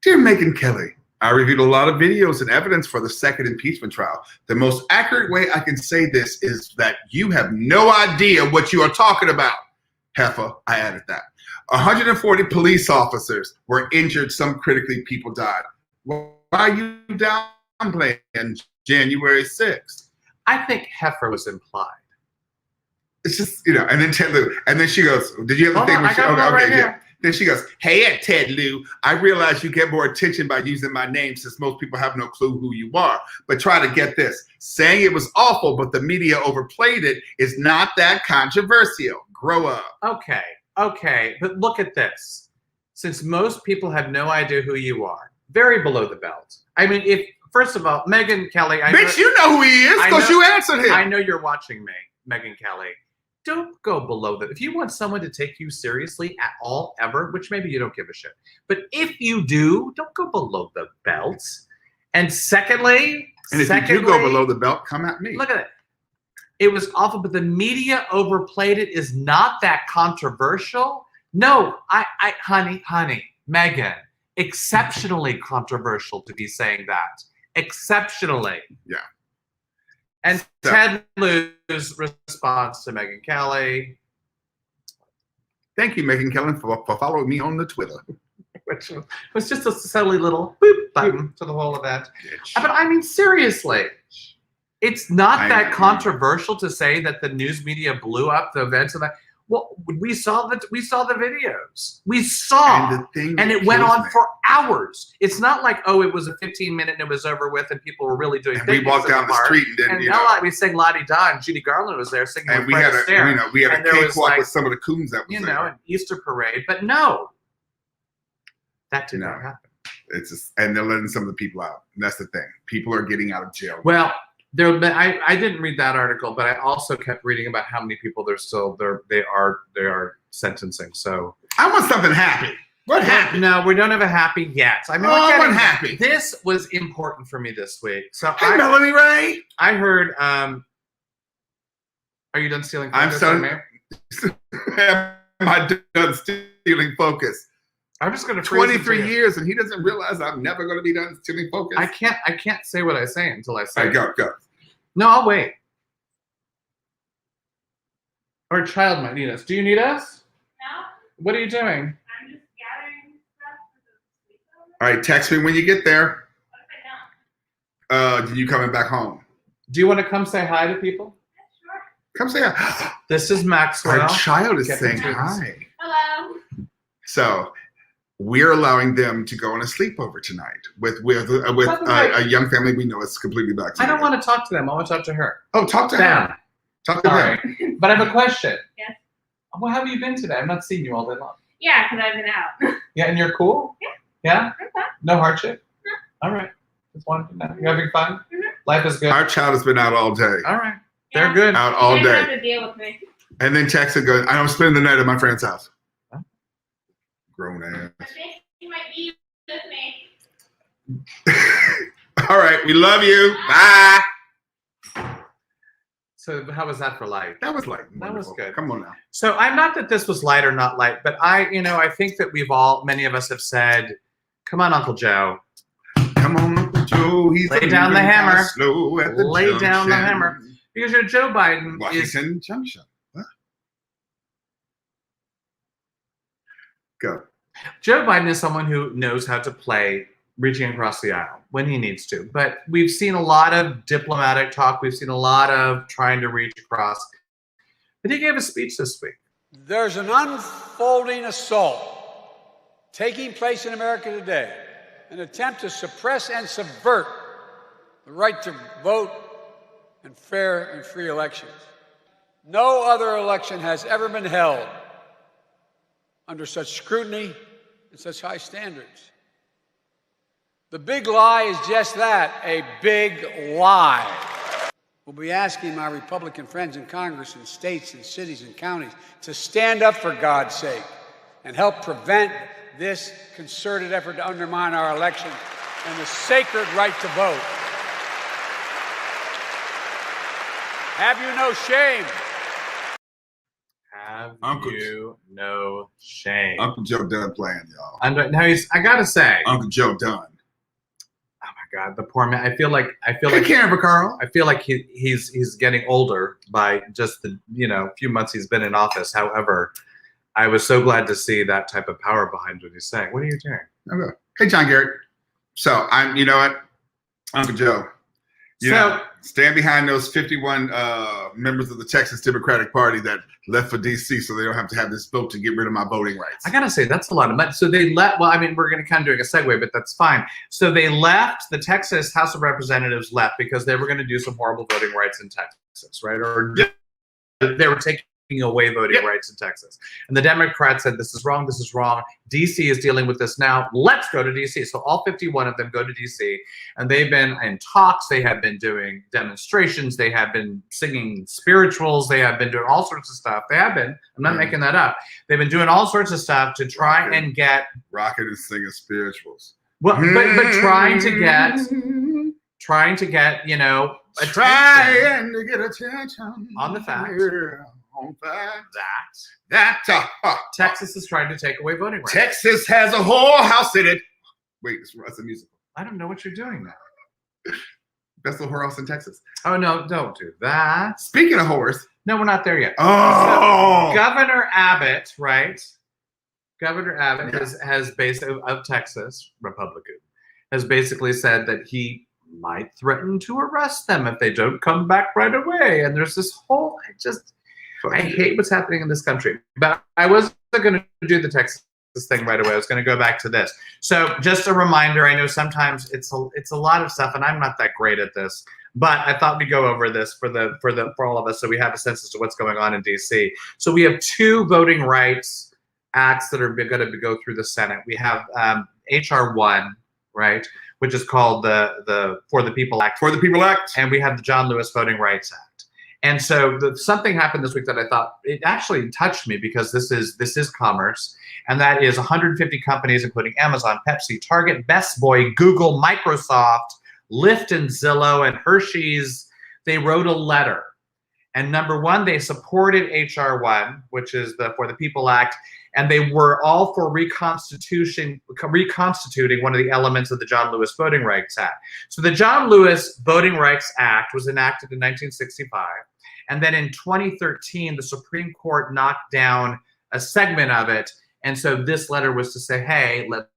Speaker 1: Dear Megyn Kelly, I reviewed a lot of videos and evidence for the second impeachment trial. The most accurate way I can say this is that you have no idea what you are talking about. Heifer, I added that. 140 police officers were injured. Some critically people died. Why are you downplaying January 6th?
Speaker 3: I think heifer was implied.
Speaker 1: It's just, and then Ted Lieu. And then she goes, did you have the
Speaker 3: Hold
Speaker 1: thing?
Speaker 3: on,
Speaker 1: Where
Speaker 3: I got one right here.
Speaker 1: Then she goes, hey, Ted Lieu, I realize you get more attention by using my name since most people have no clue who you are. But try to get this. Saying it was awful, but the media overplayed it is not that controversial. Grow up.
Speaker 3: Okay. But look at this. Since most people have no idea who you are, very below the belt. I mean, first of all, Megyn Kelly.
Speaker 1: Bitch, you know who he is because you answered him.
Speaker 3: I know you're watching me, Megyn Kelly. Don't go below that. If you want someone to take you seriously at all, ever, which maybe you don't give a shit, but if you do, don't go below the belt. And secondly,
Speaker 1: if you do go below the belt, come at me.
Speaker 3: Look at it. It was awful, but the media overplayed it. Is not that controversial. No, honey, Megyn, exceptionally controversial to be saying that. Exceptionally.
Speaker 1: Yeah.
Speaker 3: And Ted Lieu's response to Megyn Kelly.
Speaker 1: Thank you, Megyn Kelly, for following me on the Twitter.
Speaker 3: Which was just a silly little boop button to the whole event. But I mean, seriously, it's not that controversial to say that the news media blew up the events of that. Well, we saw the videos. We saw, and it went on for hours. It's not like, oh, it was a 15-minute and it was over with, and people were really doing.
Speaker 1: And we walked down the street and
Speaker 3: we sang "La Di Da," and Judy Garland was there singing.
Speaker 1: And we had a cakewalk with some of the coons that was there.
Speaker 3: An Easter parade, but no, that did not happen.
Speaker 1: It's just, and they're letting some of the people out. And that's the thing. People are getting out of jail.
Speaker 3: Well. I didn't read that article, but I also kept reading about how many people they are sentencing. So
Speaker 1: I want something happy. What happened?
Speaker 3: No, we don't have a happy yet. I mean,
Speaker 1: I want happy.
Speaker 3: This was important for me this week. So
Speaker 1: hey, Melanie Ray.
Speaker 3: I heard. Are you done stealing focus?
Speaker 1: Am I done stealing focus?
Speaker 3: I'm just going to
Speaker 1: 23 years, and he doesn't realize I'm never going to be done stealing focus.
Speaker 3: I can't say what I say until I say.
Speaker 1: All right, go.
Speaker 3: No, I'll wait. Our child might need us. Do you need us?
Speaker 6: No.
Speaker 3: What are you doing?
Speaker 6: I'm just gathering stuff for the sleepover.
Speaker 1: All right, text me when you get there.
Speaker 6: What if I don't?
Speaker 1: You coming back home?
Speaker 3: Do you want to come say hi to people?
Speaker 6: Yeah, sure.
Speaker 1: Come say hi.
Speaker 3: This is Maxwell.
Speaker 1: Our child is
Speaker 3: Get
Speaker 1: saying
Speaker 3: the
Speaker 1: hi.
Speaker 6: Hello.
Speaker 1: So we're allowing them to go on a sleepover tonight with a young family we know is completely vaccinated.
Speaker 3: I don't want to talk to them. I want to talk to her.
Speaker 1: Oh, talk to
Speaker 3: Them.
Speaker 1: her. Talk to them.
Speaker 3: But I have a question.
Speaker 6: Yes.
Speaker 3: Well, how have you been today? I've not seen you all day long.
Speaker 6: Yeah, because I've been out.
Speaker 3: Yeah, and you're cool?
Speaker 6: Yeah.
Speaker 3: Yeah?
Speaker 6: I'm fine.
Speaker 3: No hardship?
Speaker 6: No.
Speaker 3: All right. Just wanted to know. You having fun?
Speaker 6: Mhm.
Speaker 3: Life is good?
Speaker 1: Our child has been out all day.
Speaker 3: All right.
Speaker 6: Yeah.
Speaker 3: They're good.
Speaker 1: Out all
Speaker 6: You didn't have
Speaker 1: day.
Speaker 6: to deal with me.
Speaker 1: And then text and goes, I'm spending the night at my friend's house.
Speaker 3: Huh?
Speaker 1: Grown
Speaker 6: I think you might be with me.
Speaker 1: ass. All right, we love you. Bye.
Speaker 3: So how was that for life?
Speaker 1: That was like
Speaker 3: That was
Speaker 1: wonderful.
Speaker 3: good.
Speaker 1: Come on now.
Speaker 3: So I'm not that this was light or not light, but I think that many of us have said, come on, Uncle Joe.
Speaker 1: Come on, Uncle Joe. He's
Speaker 3: Lay down the
Speaker 1: moving kinda
Speaker 3: hammer.
Speaker 1: Slow at the
Speaker 3: Lay down the
Speaker 1: junction.
Speaker 3: hammer. Because Joe Biden
Speaker 1: Washington Junction. What? Go.
Speaker 3: Joe Biden is someone who knows how to play reaching across the aisle when he needs to. But we've seen a lot of diplomatic talk. We've seen a lot of trying to reach across. But he gave a speech this week.
Speaker 7: There's an unfolding assault taking place in America today, an attempt to suppress and subvert the right to vote and fair and free elections. No other election has ever been held under such scrutiny and such high standards. The big lie is just that, a big lie. We'll be asking my Republican friends in Congress and states and cities and counties to stand up for God's sake and help prevent this concerted effort to undermine our election and the sacred right to vote. Have you no shame?
Speaker 3: Have
Speaker 1: Uncle
Speaker 3: you no shame?
Speaker 1: Uncle Joe done playing, y'all.
Speaker 3: Now I gotta say,
Speaker 1: Uncle Joe done.
Speaker 3: oh my God, the poor man. I feel like
Speaker 1: Caring for Carl.
Speaker 3: I feel like he's getting older by just the few months he's been in office. However, I was so glad to see that type of power behind what he's saying. What are you doing?
Speaker 1: Okay. Hey, John Garrett. So you know what, Uncle Joe. Stand behind those 51 members of the Texas Democratic Party that left for D.C. so they don't have to have this vote to get rid of my voting rights.
Speaker 3: I gotta say, that's a lot of money. So they left. Well, I mean, we're gonna kind of doing a segue, but that's fine. So they left. The Texas House of Representatives left because they were going to do some horrible voting rights in Texas, right? Or they were taking away voting rights in Texas. And the Democrats said, this is wrong, this is wrong. DC is dealing with this now. Let's go to DC. So all 51 of them go to DC, and they've been in talks. They have been doing demonstrations. They have been singing spirituals. They have been doing all sorts of stuff. They have been. I'm not making that up. They've been doing all sorts of stuff to try and get
Speaker 1: rocking and singing spirituals.
Speaker 3: Well, but trying to get trying to get attention
Speaker 1: to get attention
Speaker 3: on the fact
Speaker 1: that
Speaker 3: Texas is trying to take away voting rights.
Speaker 1: Texas has a whorehouse in it. Wait, that's a musical.
Speaker 3: I don't know what you're doing now.
Speaker 1: That's the whorehouse in Texas.
Speaker 3: Oh no, don't do that.
Speaker 1: Speaking of whores,
Speaker 3: no, we're not there yet.
Speaker 1: Oh,
Speaker 3: so, Governor Abbott, right? Governor Abbott has basically of Texas, Republican, has basically said that he might threaten to arrest them if they don't come back right away. And there's this whole I hate what's happening in this country. But I wasn't going to do the Texas thing right away. I was going to go back to this. So just a reminder, I know sometimes it's a lot of stuff, and I'm not that great at this. But I thought we'd go over this for all of us so we have a sense as to what's going on in D.C. So we have two voting rights acts that are going to go through the Senate. We have H.R. 1, right, which is called the For the People Act.
Speaker 1: For the People Act.
Speaker 3: And we have the John Lewis Voting Rights Act. And so something happened this week that I thought it actually touched me because this is commerce, and that is 150 companies, including Amazon, Pepsi, Target, Best Boy, Google, Microsoft, Lyft, and Zillow, and Hershey's. They wrote a letter, and number one, they supported H.R. 1, which is the For the People Act, and they were all for reconstituting one of the elements of the John Lewis Voting Rights Act. So the John Lewis Voting Rights Act was enacted in 1965. And then in 2013, the Supreme Court knocked down a segment of it. And so this letter was to say, hey, let's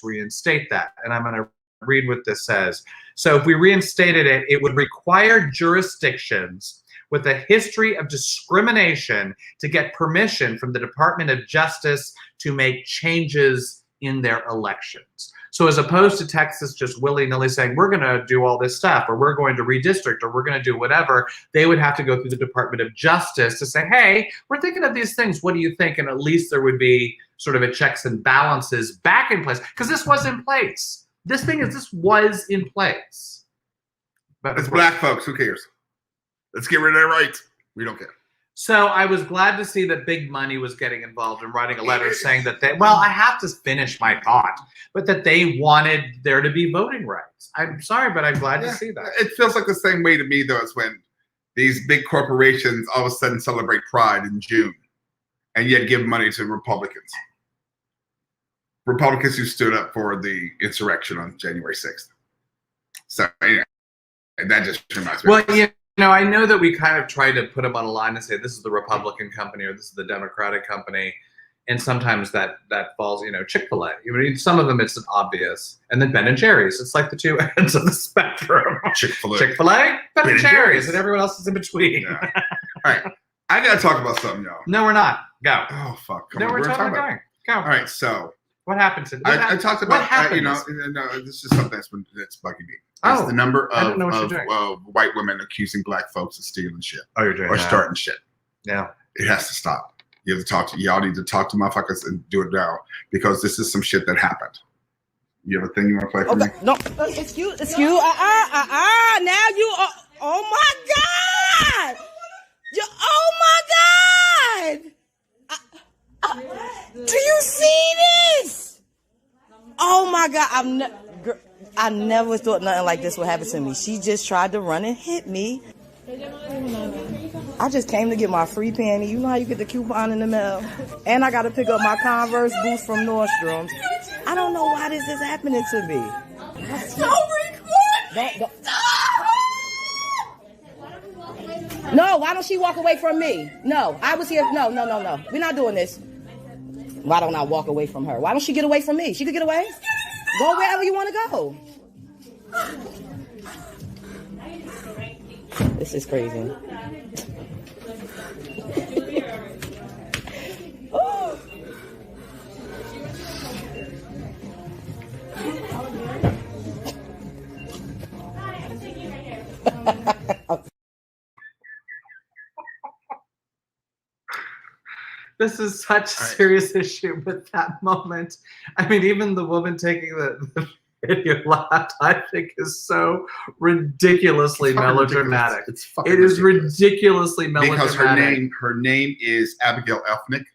Speaker 3: reinstate that. And I'm going to read what this says. So if we reinstated it, it would require jurisdictions with a history of discrimination to get permission from the Department of Justice to make changes in their elections. So as opposed to Texas just willy-nilly saying, we're going to do all this stuff, or we're going to redistrict, or we're going to do whatever, they would have to go through the Department of Justice to say, hey, we're thinking of these things. What do you think? And at least there would be sort of a checks and balances back in place, because this was in place. This was in place. But
Speaker 1: it's black folks. Who cares? Let's get rid of their rights. We don't care.
Speaker 3: So I was glad to see that big money was getting involved in writing a letter saying that I have to finish my thought, but that they wanted there to be voting rights. I'm sorry, but I'm glad to see that.
Speaker 1: It feels like the same way to me, though, as when these big corporations all of a sudden celebrate Pride in June and yet give money to Republicans. Republicans who stood up for the insurrection on January 6th. So, anyway, that just reminds me.
Speaker 3: Well, I know that we kind of try to put them on a line and say this is the Republican company or this is the Democratic company. And sometimes that falls, Chick-fil-A. I mean, some of them it's an obvious, and then Ben and Jerry's. It's like the two ends of the spectrum. Chick-fil-A, Ben and Jerry's, and everyone else is in between.
Speaker 1: Yeah. All right, I gotta talk about something, y'all.
Speaker 3: No, we're not. Go.
Speaker 1: Oh fuck!
Speaker 3: No, we're totally going. Go.
Speaker 1: All right, so
Speaker 3: what happened to?
Speaker 1: I talked about.
Speaker 3: What happened?
Speaker 1: This is something that's bugging me. It's the number of white women accusing black folks of stealing shit.
Speaker 3: Oh, you're doing
Speaker 1: or
Speaker 3: that.
Speaker 1: starting shit.
Speaker 3: Yeah,
Speaker 1: it has to stop. You have to talk to y'all. Need to talk to motherfuckers and do it now because this is some shit that happened. You have a thing you want to play for me?
Speaker 8: No, excuse. Now you are. Oh my God! Oh my God! Do you see this? Oh my God! I never thought nothing like this would happen to me. She just tried to run and hit me. I just came to get my free panty. You know how you get the coupon in the mail? And I got to pick up my Converse boots from Nordstrom's. I don't know why this is happening to me. No, why don't she walk away from me? No, I was here. No. We're not doing this. Why don't I walk away from her? Why don't she get away from me? She could get away. Go wherever you want to go. This is crazy.
Speaker 3: This is such a serious issue, but that moment, I mean, even the woman taking the video left, I think is so ridiculously melodramatic. It is ridiculously melodramatic.
Speaker 1: Because her name is Abigail Elfnick,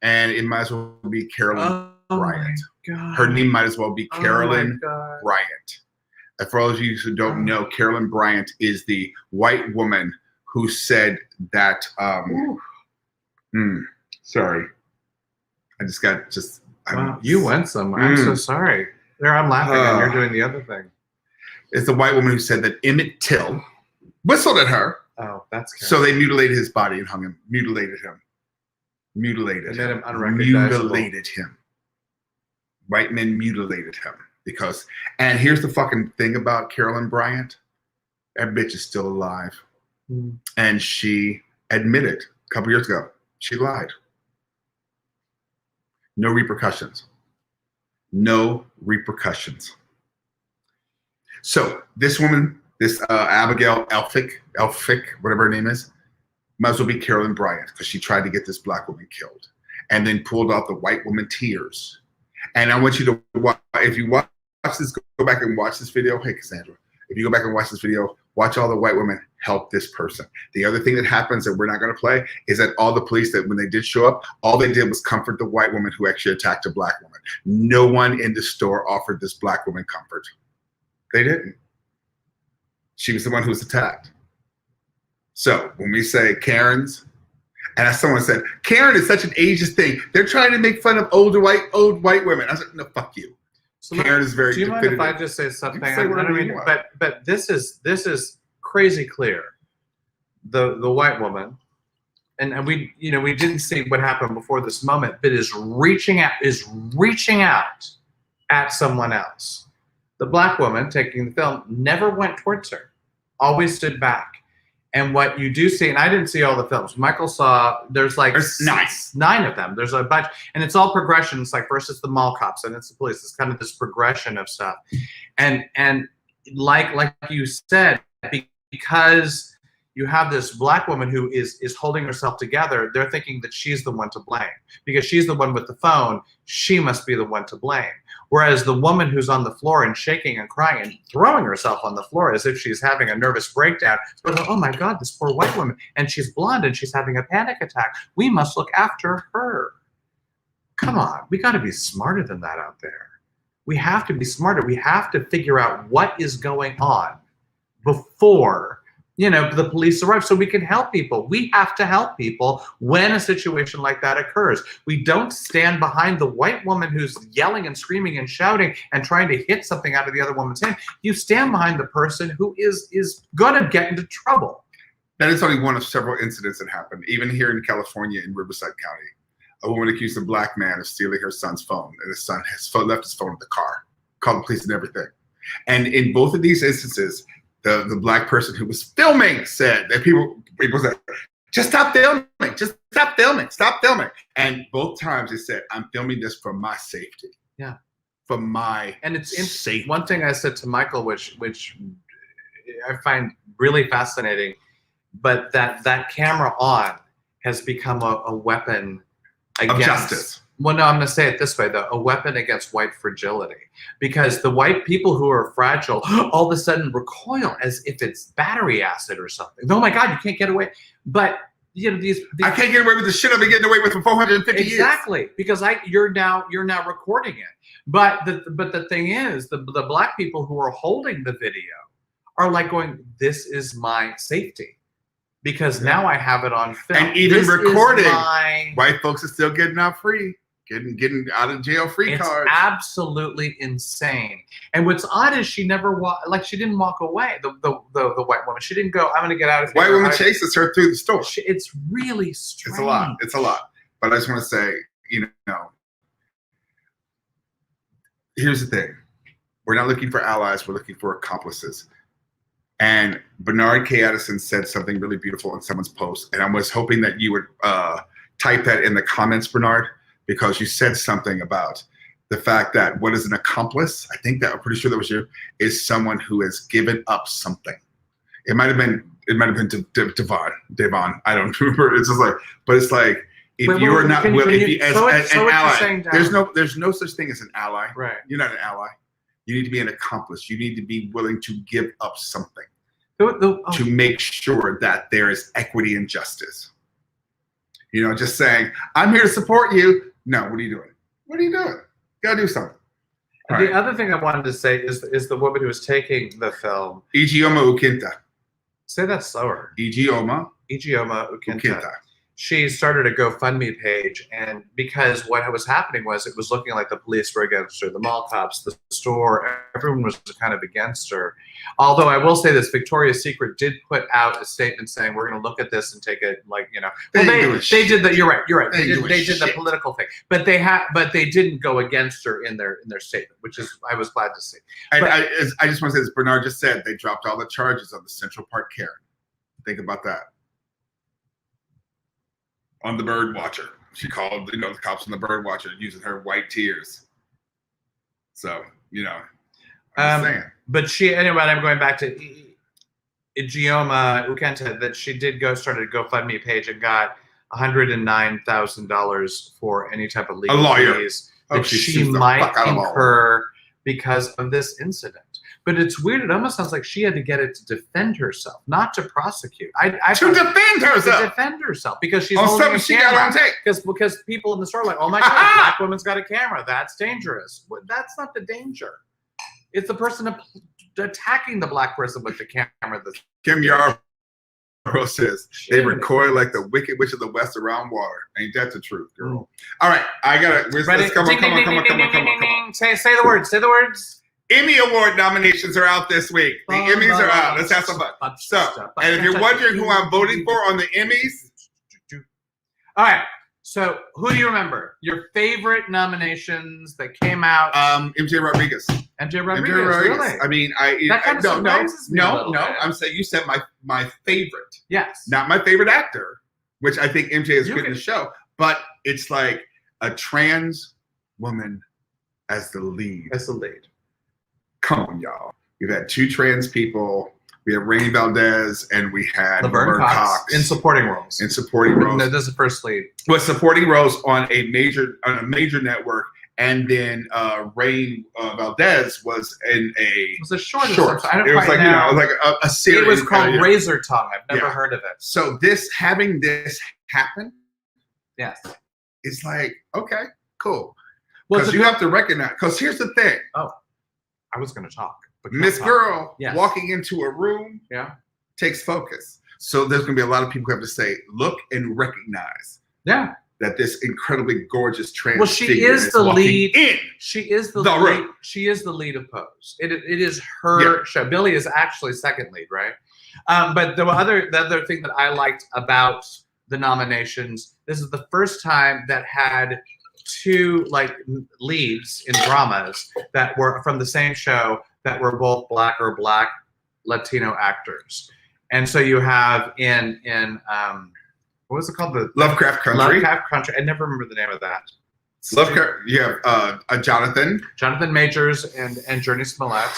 Speaker 1: and it might as well be Carolyn Bryant. Her name might as well be Carolyn Bryant. And for all of you who don't know, Carolyn Bryant is the white woman who said that. Sorry, I just got
Speaker 3: you went somewhere. I'm so sorry. There, I'm laughing, and you're doing the other thing.
Speaker 1: It's the white woman who said that Emmett Till whistled at her.
Speaker 3: Oh, that's
Speaker 1: so they mutilated his body and hung him. Mutilated him. Mutilated him. Mutilated him. White men mutilated him because. And here's the fucking thing about Carolyn Bryant. That bitch is still alive, and she admitted a couple years ago she lied. No repercussions. No repercussions. So this woman, this Abigail Elphick, whatever her name is, might as well be Carolyn Bryant because she tried to get this black woman killed and then pulled out the white woman tears. And I want you to watch, if you watch this, go back and watch this video. Hey, Cassandra, if you go back and watch this video, watch all the white women help this person. The other thing that happens that we're not going to play is that all the police that when they did show up, all they did was comfort the white woman who actually attacked a black woman. No one in the store offered this black woman comfort. They didn't. She was the one who was attacked. So when we say Karens, and as someone said, Karen is such an ageist thing. They're trying to make fun of old white women. I was like, no, fuck you.
Speaker 3: So
Speaker 1: Karen is very.
Speaker 3: Do you mind if I just say something? But this is crazy clear. The white woman, and we didn't see what happened before this moment, but is reaching out at someone else. The black woman taking the film never went towards her, always stood back. And what you do see, and I didn't see all the films. Michael saw, there's nine of them. There's a bunch, and it's all progressions. Like first it's the mall cops, and it's the police. It's kind of this progression of stuff. And like you said, because you have this black woman who is holding herself together, they're thinking that she's the one to blame. Because she's the one with the phone, she must be the one to blame. Whereas the woman who's on the floor and shaking and crying and throwing herself on the floor as if she's having a nervous breakdown, goes, oh my God, this poor white woman, and she's blonde and she's having a panic attack. We must look after her. Come on, we got to be smarter than that out there. We have to be smarter. We have to figure out what is going on before the police arrive so we can help people. We have to help people when a situation like that occurs. We don't stand behind the white woman who's yelling and screaming and shouting and trying to hit something out of the other woman's hand. You stand behind the person who is going to get into trouble.
Speaker 1: That is only one of several incidents that happened, even here in California in Riverside County. A woman accused a black man of stealing her son's phone, and his son has left his phone in the car, called the police and everything. And in both of these instances, the black person who was filming said that people said, just stop filming, just stop filming, stop filming. And both times they said, I'm filming this for my safety.
Speaker 3: Yeah.
Speaker 1: For my
Speaker 3: safety. One thing I said to Michael, which I find really fascinating, but that camera on has become a weapon against
Speaker 1: justice.
Speaker 3: Well, no, I'm going to say it this way, though. A weapon against white fragility. Because the white people who are fragile all of a sudden recoil as if it's battery acid or something. Oh, my God, you can't get away. But, you know, these
Speaker 1: I can't get away with the shit I've been getting away with for 450 years.
Speaker 3: Exactly. Because you're now recording it. But the thing is, the black people who are holding the video are like going, this is my safety. Because now I have it on film.
Speaker 1: And even recording, white folks are still getting out free. Getting out of jail free cards.
Speaker 3: It's absolutely insane. And what's odd is she never she didn't walk away. The white woman, she didn't go, I'm going to get out of here.
Speaker 1: White woman chases her through the store.
Speaker 3: It's really strange.
Speaker 1: It's a lot. It's a lot. But I just want to say, you know, here's the thing. We're not looking for allies. We're looking for accomplices. And Bernard K. Addison said something really beautiful in someone's post. And I was hoping that you would type that in the comments, Bernard, because you said something about the fact that what is an accomplice, I think that I'm pretty sure that was you, is someone who has given up something. It might have been Devon. I don't remember. It's just like, but it's like if you are not willing, as an ally, there's no such thing as an ally.
Speaker 3: Right.
Speaker 1: You're not an ally. You need to be an accomplice. You need to be willing to give up something to make sure that there is equity and justice. You know, just saying, I'm here to support you. No, what are you doing? What are you doing? You gotta do something.
Speaker 3: The other thing I wanted to say is the woman who was taking the film.
Speaker 1: Ijeoma Ukinta.
Speaker 3: Say that slower.
Speaker 1: Ijeoma
Speaker 3: Ukinta. She started a GoFundMe page, and because what was happening was it was looking like the police were against her, the mall cops, the store, everyone was kind of against her. Although I will say this, Victoria's Secret did put out a statement saying we're going to look at this and take it, like, you know. Well, they did that. You're right. They did the political thing, but they didn't go against her in their statement, which is I was glad to see.
Speaker 1: I just want to say this. Bernard just said they dropped all the charges on the Central Park Karen. Think about that. On the bird watcher. She called, the cops on the bird watcher using her white tears. So, I'm saying.
Speaker 3: But anyway, I'm going back to Ijeoma Ukinta, that she started a GoFundMe page and got $109,000 for any type of legal fees that she might incur because of this incident. But it's weird. It almost sounds like she had to get it to defend herself, not to prosecute.
Speaker 1: To defend herself.
Speaker 3: To defend herself because she's holding a camera. Because people in the store are like, oh my God, a black woman's got a camera. That's dangerous. Well, that's not the danger. It's the person attacking the black person with the camera.
Speaker 1: Kim Yarbrough says they recoil like the wicked witch of the west around water. Ain't that the truth, girl? All right, I got it. Come on.
Speaker 3: Say the words. Say the words.
Speaker 1: Emmy Award nominations are out this week. The Emmys are out. Let's have some fun. So, and if you're wondering who I'm voting for on the Emmys.
Speaker 3: All right. So, who do you remember? Your favorite nominations that came out?
Speaker 1: MJ Rodriguez.
Speaker 3: MJ Rodriguez, really?
Speaker 1: I mean, no. I'm saying you said my favorite.
Speaker 3: Yes.
Speaker 1: Not my favorite actor, which I think MJ is good in the show, but it's like a trans woman as the lead. Come on, y'all. We've had two trans people. We have Rainy Valdez and we had Laverne Cox
Speaker 3: in supporting roles. No, this is the first lead.
Speaker 1: Well, supporting roles on a major network, and then Rain Valdez was in
Speaker 3: It was a short.
Speaker 1: It was like a series.
Speaker 3: It was called Razor Tongue. I've never heard of it.
Speaker 1: So having this happen,
Speaker 3: yes,
Speaker 1: it's like, okay, cool. Because you have to recognize. Because here's the thing.
Speaker 3: Oh. I was going to talk.
Speaker 1: Miss Girl walking into a room takes focus. So there's going to be a lot of people who have to say, look and recognize that this incredibly gorgeous trans figure
Speaker 3: is the lead.
Speaker 1: She is the
Speaker 3: lead. She is the lead of Pose. It is her show. Billy is actually second lead, right? But the other thing that I liked about the nominations, this is the first time that had two like leads in dramas that were from the same show that were both black or black Latino actors. And so you have in what was it called? The
Speaker 1: Lovecraft Country.
Speaker 3: Lovecraft Country. I never remember the name of that.
Speaker 1: Lovecraft. You have Jonathan
Speaker 3: Majors and Journey Smollett,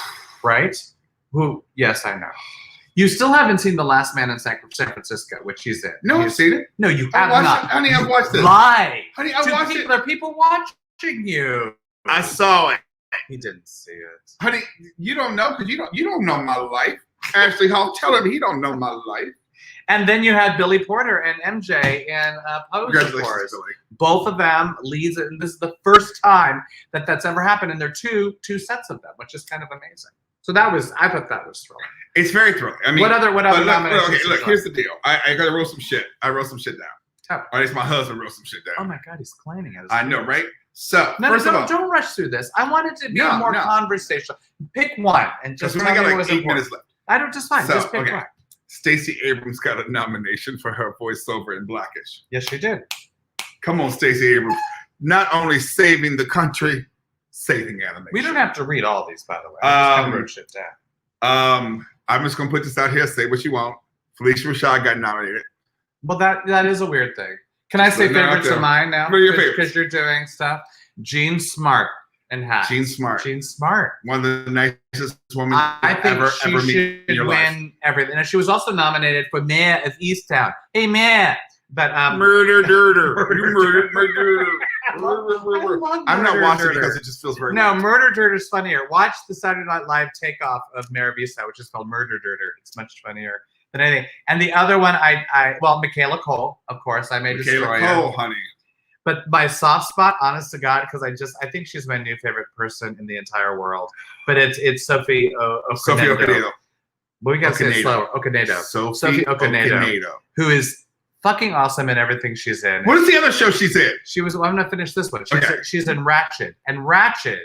Speaker 3: right? Who? Yes, I know. You still haven't seen The Last Man in San Francisco, which he's in.
Speaker 1: No, I've seen it.
Speaker 3: No, you have not.
Speaker 1: Honey, I watched it.
Speaker 3: Lie.
Speaker 1: Honey, I watched it.
Speaker 3: There are people watching you.
Speaker 1: I saw it.
Speaker 3: He didn't see it.
Speaker 1: Honey, you don't know because you don't know my life. Ashley Hall, tell him he don't know my life.
Speaker 3: And then you had Billy Porter and MJ and Pose,
Speaker 1: Congratulations,
Speaker 3: of course.
Speaker 1: Billy.
Speaker 3: Both of them leads, and this is the first time that that's ever happened, and there are two sets of them, which is kind of amazing. So I thought that was thrilling.
Speaker 1: It's very thrilling. I mean,
Speaker 3: what other nominations?
Speaker 1: Okay, look, here's the deal. I gotta roll some shit. I wrote some shit down.
Speaker 3: Oh.
Speaker 1: Or at least my husband wrote some shit down.
Speaker 3: Oh my God, he's cleaning it.
Speaker 1: I know, right? So
Speaker 3: don't rush through this. I want it to be more conversational. Pick one and just
Speaker 1: we got
Speaker 3: tell me
Speaker 1: like
Speaker 3: what's
Speaker 1: 8 minutes left.
Speaker 3: I don't just fine.
Speaker 1: So,
Speaker 3: just pick
Speaker 1: okay.
Speaker 3: one.
Speaker 1: Stacey Abrams got a nomination for her voiceover in Blackish.
Speaker 3: Yes, she did.
Speaker 1: Come on, Stacey Abrams. Not only saving the country, saving animation.
Speaker 3: We don't have to read all these, by the way. I just kind of wrote shit down.
Speaker 1: I'm just gonna put this out here. Say what you want. Felicia Rashad got nominated.
Speaker 3: Well, that is a weird thing. Can I say favorites of mine now?
Speaker 1: What are your favorites?
Speaker 3: Because you're doing stuff. Jean Smart and Hat.
Speaker 1: Jean Smart. One of the nicest women
Speaker 3: I think
Speaker 1: ever meet in your life.
Speaker 3: Win everything. And she was also nominated for Mayor of Easttown. Hey, Mayor. But
Speaker 1: murder. You murdered my daughter. I'm not watching because it just feels very.
Speaker 3: No, weird. Murder Dirter is funnier. Watch the Saturday Night Live takeoff of Mayor of Easttown, which is called Murder Dirter. It's much funnier than anything. And the other one, Michaela Cole, of course, I may destroy
Speaker 1: Michaela Cole, honey.
Speaker 3: But my soft spot, honest to God, because I think she's my new favorite person in the entire world. But it's Sophie Okonedo. But we gotta say it slow. Okonedo. Sophie Okonedo, who is fucking awesome in everything she's in.
Speaker 1: What is the other show she's in?
Speaker 3: She was. Well, I'm gonna finish this one. She's in Ratched, and Ratched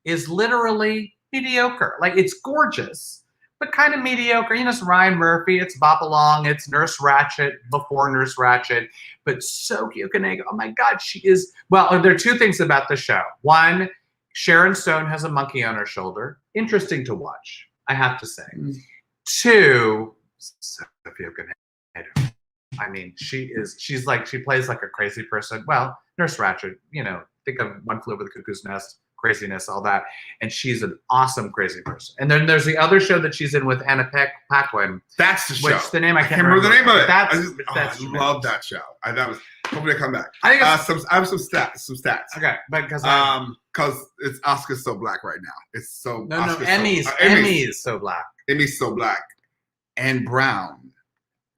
Speaker 3: is literally mediocre. Like it's gorgeous, but kind of mediocre. You know, it's Ryan Murphy, it's Bop Along, it's Nurse Ratched before Nurse Ratched. But Sophie Okonedo, oh my God, she is. Well, there are two things about the show. One, Sharon Stone has a monkey on her shoulder. Interesting to watch, I have to say. Two, Sophie Okonedo. I mean, she plays like a crazy person. Well, Nurse Ratched, think of One Flew Over the Cuckoo's Nest, craziness, all that. And she's an awesome crazy person. And then there's the other show that she's in with Anna Paquin.
Speaker 1: That's the show.
Speaker 3: Which the name I can't
Speaker 1: remember the name of it.
Speaker 3: I
Speaker 1: love that show. Hopefully I come back.
Speaker 3: I think
Speaker 1: I have some stats.
Speaker 3: Okay, but
Speaker 1: because it's Oscar's so black right now. It's so
Speaker 3: Emmy's so black.
Speaker 1: Emmy's so black and brown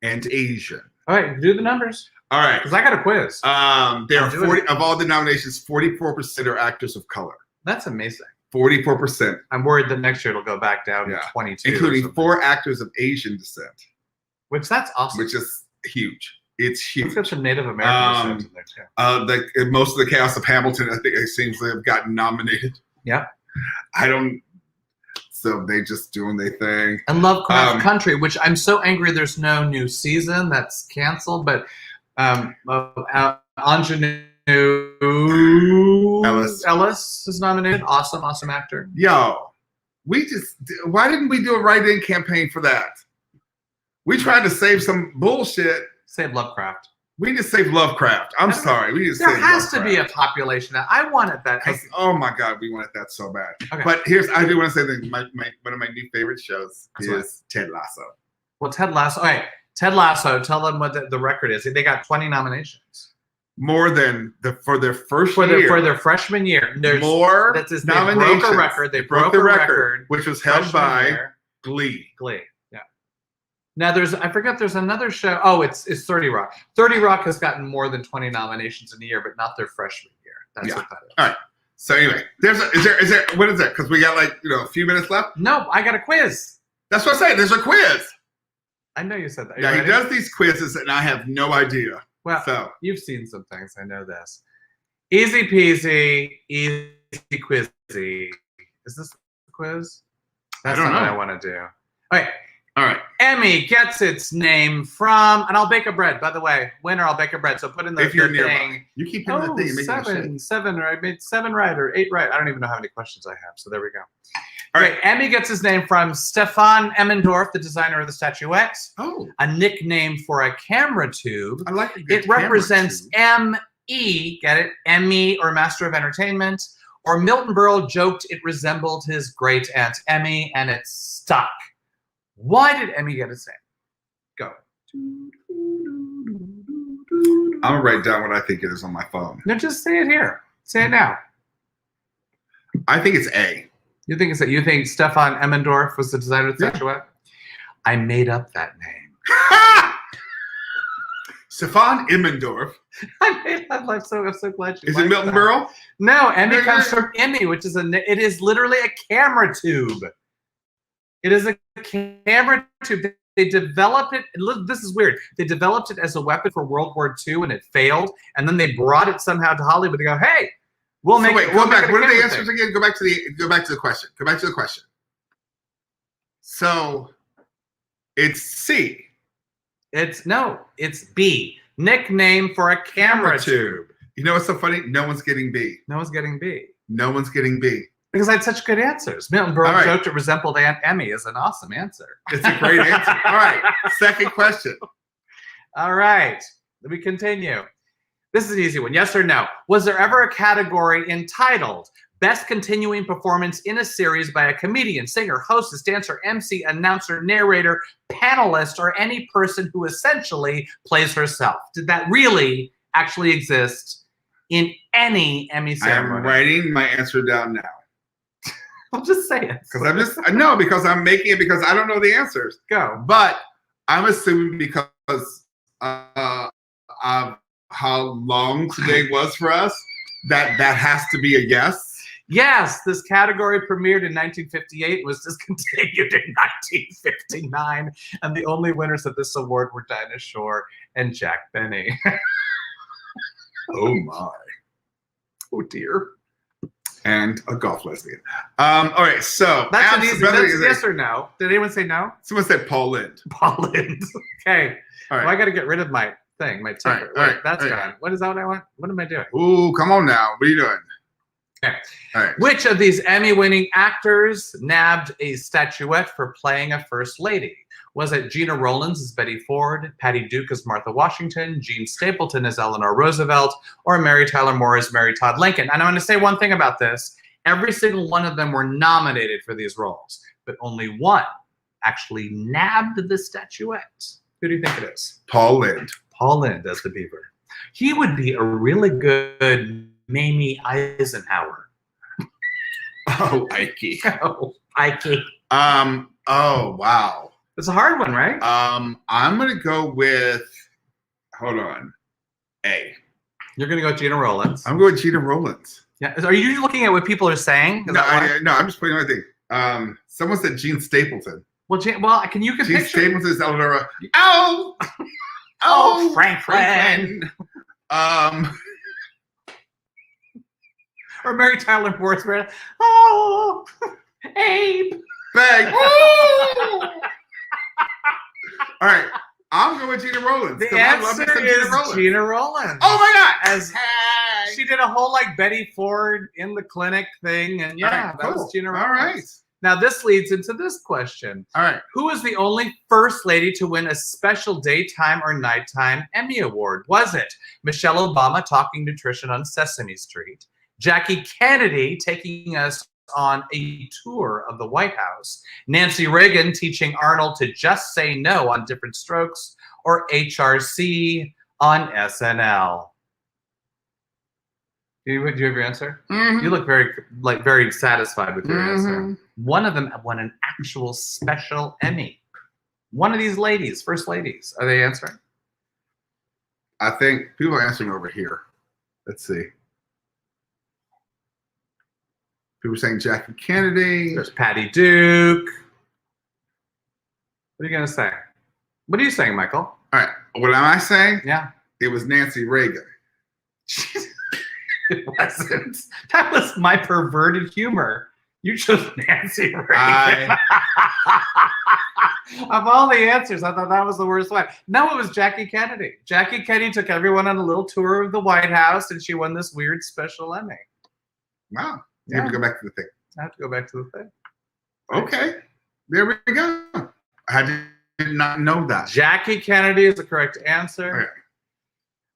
Speaker 1: and Asian.
Speaker 3: All right, do the numbers.
Speaker 1: All right,
Speaker 3: because I got a quiz.
Speaker 1: There are 40 of all the nominations. 44% are actors of color.
Speaker 3: That's amazing.
Speaker 1: 44%.
Speaker 3: I'm worried that next year it'll go back down to 22,
Speaker 1: including 4 actors of Asian descent.
Speaker 3: That's awesome.
Speaker 1: Which is huge. It's huge.
Speaker 3: It's got some Native American descent in there too.
Speaker 1: Most of the cast of Hamilton, I think, it seems to have gotten nominated.
Speaker 3: Yeah.
Speaker 1: So they just doing their thing.
Speaker 3: And Lovecraft Country, which I'm so angry there's no new season that's canceled, but Ingenue Ellis is nominated. Awesome actor.
Speaker 1: Yo, why didn't we do a write-in campaign for that? We tried to save some bullshit.
Speaker 3: Save Lovecraft.
Speaker 1: We need to save Lovecraft. I'm sorry. We need to save Lovecraft.
Speaker 3: There has to be a population. I wanted that.
Speaker 1: Oh my God, we wanted that so bad.
Speaker 3: Okay.
Speaker 1: But I do want to say that one of my new favorite shows is Ted Lasso.
Speaker 3: Well, Ted Lasso. All right, Ted Lasso. Tell them what the record is. They got 20 nominations.
Speaker 1: More than for their first
Speaker 3: year. For their freshman year. There's
Speaker 1: more
Speaker 3: nominations.
Speaker 1: They
Speaker 3: broke a record. They
Speaker 1: broke the record, which was held by Glee.
Speaker 3: Yeah. Now there's another show. Oh, it's 30 Rock. 30 Rock has gotten more than 20 nominations in a year, but not their freshman year. That's what that is.
Speaker 1: All right. So anyway, is there what is that? Because we got a few minutes left.
Speaker 3: No, I got a quiz.
Speaker 1: That's what I say. There's a quiz.
Speaker 3: I know you said that.
Speaker 1: Yeah, he does these quizzes, and I have no idea.
Speaker 3: Well, you've seen some things. I know this. Easy peasy, easy quizzy. Is this the quiz? That's not what I want to do. All right.
Speaker 1: All right.
Speaker 3: Emmy gets its name from, and I'll bake a bread. By the way, winner, I'll bake a bread. So put in the,
Speaker 1: If you're
Speaker 3: the
Speaker 1: nearby.
Speaker 3: thing.
Speaker 1: You keep hitting the thing. And making
Speaker 3: Seven, or I made 7 right or 8 right. I don't even know how many questions I have. So there we go.
Speaker 1: All
Speaker 3: right. Emmy gets his name from Stefan Emmendorf, the designer of the statuette.
Speaker 1: Oh.
Speaker 3: A nickname for a camera tube.
Speaker 1: I like
Speaker 3: it. Represents M.E. Get it? Emmy or Master of Entertainment. Or Milton Berle joked it resembled his great aunt Emmy, and it stuck. Why did Emmy get its name? Go.
Speaker 1: I'm gonna write down what I think it is on my phone.
Speaker 3: No, just say it here. Say it now.
Speaker 1: I think it's A.
Speaker 3: You think it's that? You think Stefan Emmendorf was the designer of the statuette? I made up that name.
Speaker 1: Stefan Emmendorf.
Speaker 3: I made up. I'm so glad you.
Speaker 1: Is it Milton Berle?
Speaker 3: No, Emmy comes from Emmy, which is it is literally a camera tube. It is a camera tube. They developed it. This is weird. They developed it as a weapon for World War II, and it failed. And then they brought it somehow to Hollywood. They go, "Hey, we'll make."
Speaker 1: Wait,
Speaker 3: we'll
Speaker 1: go back.
Speaker 3: make
Speaker 1: What are the answers again? Go back to the question. Go back to the question. So, it's C.
Speaker 3: It's B. Nickname for a camera tube.
Speaker 1: You know what's so funny? No one's getting B.
Speaker 3: No one's getting B.
Speaker 1: No one's getting B.
Speaker 3: Because I had such good answers. Milton Berle joked it resembled Aunt Emmy is an awesome answer.
Speaker 1: It's a great answer. All right. Second question.
Speaker 3: All right. Let me continue. This is an easy one. Yes or no? Was there ever a category entitled Best Continuing Performance in a Series by a Comedian, Singer, Hostess, Dancer, MC, Announcer, Narrator, Panelist, or any person who essentially plays herself? Did that really actually exist in any Emmy ceremony?
Speaker 1: I'm writing my answer down now.
Speaker 3: I'll just say it.
Speaker 1: Because I'm making it because I don't know the answers.
Speaker 3: Go.
Speaker 1: But I'm assuming because of how long today was for us, that has to be a yes.
Speaker 3: Yes, this category premiered in 1958, was discontinued in 1959, and the only winners of this award were Dinah Shore and Jack Benny.
Speaker 1: Oh my.
Speaker 3: Oh dear.
Speaker 1: And a golf lesbian. All right, so
Speaker 3: that's an easy. That's yes or no. Did anyone say no?
Speaker 1: Someone said Paul Lind.
Speaker 3: Paul Lind. Okay.
Speaker 1: All right.
Speaker 3: Well, I got to get rid of my thing, my ticker.
Speaker 1: All right.
Speaker 3: That's gone. What is that what I want? What am I doing?
Speaker 1: Ooh, come on now. What are you doing?
Speaker 3: Okay.
Speaker 1: All right.
Speaker 3: Which of these Emmy-winning actors nabbed a statuette for playing a first lady? Was it Gina Rollins as Betty Ford, Patty Duke as Martha Washington, Jean Stapleton as Eleanor Roosevelt, or Mary Tyler Moore as Mary Todd Lincoln? And I'm going to say one thing about this. Every single one of them were nominated for these roles, but only one actually nabbed the statuette. Who do you think it is?
Speaker 1: Paul Lind.
Speaker 3: Paul Lind as the Beaver. He would be a really good Mamie Eisenhower.
Speaker 1: Oh, Ike.
Speaker 3: Oh, Ike.
Speaker 1: Oh, wow.
Speaker 3: It's a hard one, right?
Speaker 1: I'm gonna go with. Hold on. A.
Speaker 3: You're gonna go with Gina Rollins.
Speaker 1: I'm going with Gina Rollins.
Speaker 3: Yeah. Are you looking at what people are saying?
Speaker 1: No, I'm just putting my thing. Someone said Jean Stapleton.
Speaker 3: Well, can you
Speaker 1: Jean
Speaker 3: picture?
Speaker 1: Stapleton is Eleanor.
Speaker 3: Oh, Franklin. Or Mary Tyler Moore's Abe.
Speaker 1: Bang. All right. I'm going with Gina Rollins.
Speaker 3: The answer is Gina Rollins.
Speaker 1: Oh my God!
Speaker 3: As she did a whole Betty Ford in the clinic thing, and that was Gina Rollins.
Speaker 1: All right.
Speaker 3: Now this leads into this question.
Speaker 1: All right.
Speaker 3: Who was the only first lady to win a special daytime or nighttime Emmy Award? Was it Michelle Obama talking nutrition on Sesame Street, Jackie Kennedy taking us on a tour of the White House, Nancy Reagan teaching Arnold to just say no on Different Strokes, or HRC on SNL? Do you have your answer?
Speaker 1: Mm-hmm.
Speaker 3: You look very satisfied with your answer. One of them won an actual special Emmy. One of these ladies, first ladies, are they answering?
Speaker 1: I think people are answering over here. Let's see. People are saying Jackie Kennedy.
Speaker 3: There's Patty Duke. What are you going to say? What are you saying, Michael?
Speaker 1: All right. What am I saying?
Speaker 3: Yeah.
Speaker 1: It was Nancy Reagan.
Speaker 3: It wasn't. That was my perverted humor. You chose Nancy Reagan. Of all the answers, I thought that was the worst one. No, it was Jackie Kennedy. Jackie Kennedy took everyone on a little tour of the White House, and she won this weird special Emmy.
Speaker 1: Wow. You have to go back to the thing.
Speaker 3: I have to go back to the thing.
Speaker 1: Okay. There we go. I did not know that.
Speaker 3: Jackie Kennedy is the correct answer.
Speaker 1: Okay.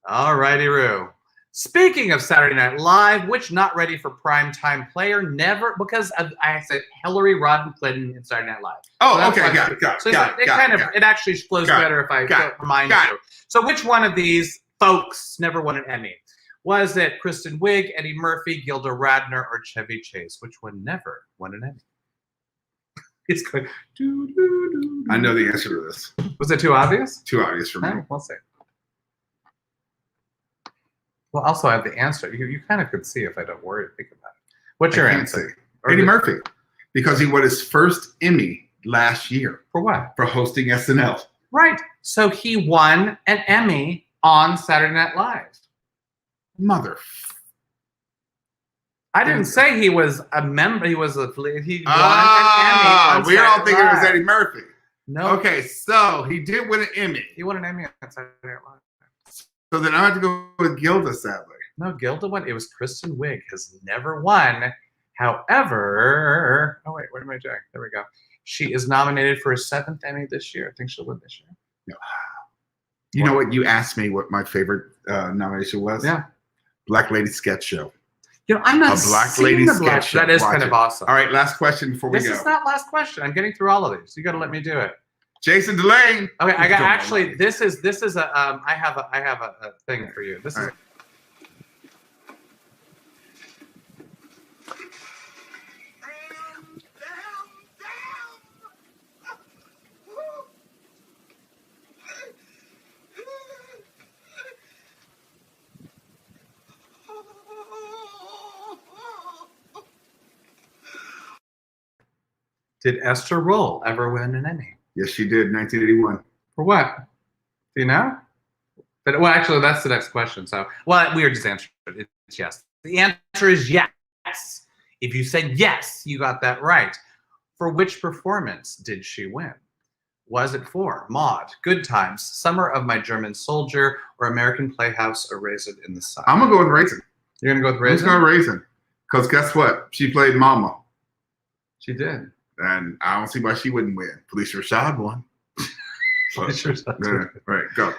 Speaker 3: All righty, Roo. Speaking of Saturday Night Live, which not ready for primetime player never, because I said Hillary Rodham Clinton in Saturday Night Live.
Speaker 1: Oh,
Speaker 3: So
Speaker 1: okay,
Speaker 3: got it. It actually flows better if I remind you. So which one of these folks never won an Emmy? Was it Kristen Wiig, Eddie Murphy, Gilda Radner, or Chevy Chase? Which one never won an Emmy? It's going.
Speaker 1: I know the answer to this.
Speaker 3: Was it too obvious?
Speaker 1: Too obvious for me.
Speaker 3: No, we'll see. Well, also I have the answer. You kind of could see if I don't worry. Think about it. What's your answer?
Speaker 1: Eddie Murphy, because he won his first Emmy last year.
Speaker 3: For what?
Speaker 1: For hosting SNL.
Speaker 3: Right. So he won an Emmy on Saturday Night Live.
Speaker 1: Mother.
Speaker 3: I didn't say he was a member. He was he won an Emmy.
Speaker 1: We all thinking it was Eddie Murphy.
Speaker 3: No.
Speaker 1: Okay, so he did win an Emmy.
Speaker 3: He won an Emmy on Saturday Night Live.
Speaker 1: So then I have to go with Gilda, sadly.
Speaker 3: No, Gilda won. It was Kristen Wiig, has never won. However, oh wait, what am I doing? There we go. She is nominated for a 7th Emmy this year. I think she'll win this year.
Speaker 1: No. You know what? You asked me what my favorite nomination was?
Speaker 3: Yeah.
Speaker 1: Black Lady Sketch Show.
Speaker 3: You know, I'm not
Speaker 1: a Black Lady Sketch Show.
Speaker 3: That is kind of awesome.
Speaker 1: All right, last question before we go.
Speaker 3: This is not last question. I'm getting through all of these. You got to let me do it.
Speaker 1: Jason Delane.
Speaker 3: Okay, I got actually. This is a. I have a thing for you. This is.
Speaker 1: Right.
Speaker 3: Did Esther Roll ever win an Emmy?
Speaker 1: Yes, she did. 1981.
Speaker 3: For what? Do you know? But well, actually, that's the next question. So, well, we just answered it. It's yes. The answer is yes. If you said yes, you got that right. For which performance did she win? Was it for Maud, Good Times, Summer of My German Soldier, or American Playhouse, or Raisin in the Sun?
Speaker 1: I'm gonna go with Raisin.
Speaker 3: You're gonna go with Raisin?
Speaker 1: I'm gonna go with Raisin. Because guess what? She played Mama.
Speaker 3: She did.
Speaker 1: And I don't see why she wouldn't win. Felicia Rashad won.
Speaker 3: Felicia Rashad.
Speaker 1: Right, go.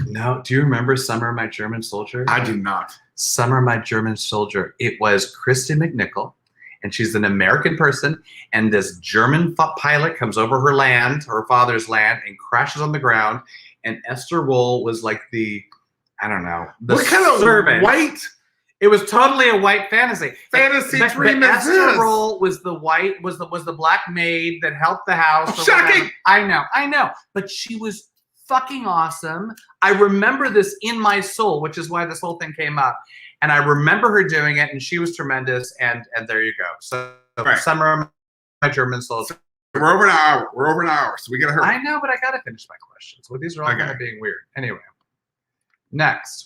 Speaker 3: No, do you remember Summer of My German Soldier?
Speaker 1: I do not.
Speaker 3: Summer of My German Soldier. It was Kristen McNichol, and she's an American person, and this German pilot comes over her land, her father's land, and crashes on the ground, and Esther Roll was like the, I don't know, the
Speaker 1: what kind
Speaker 3: servant.
Speaker 1: Of white?
Speaker 3: It was totally a white fantasy.
Speaker 1: Fantasy
Speaker 3: but
Speaker 1: dream is
Speaker 3: Esther
Speaker 1: this?
Speaker 3: Roll was the white, was the black maid that helped the house.
Speaker 1: Oh, shocking!
Speaker 3: I know. But she was fucking awesome. I remember this in my soul, which is why this whole thing came up. And I remember her doing it, and she was tremendous. And there you go. So
Speaker 1: right.
Speaker 3: Summer of My German Soldier.
Speaker 1: We're over an hour. So we gotta hurry.
Speaker 3: I know, but I gotta finish my questions. Well, these are all kind of being weird. Anyway, next.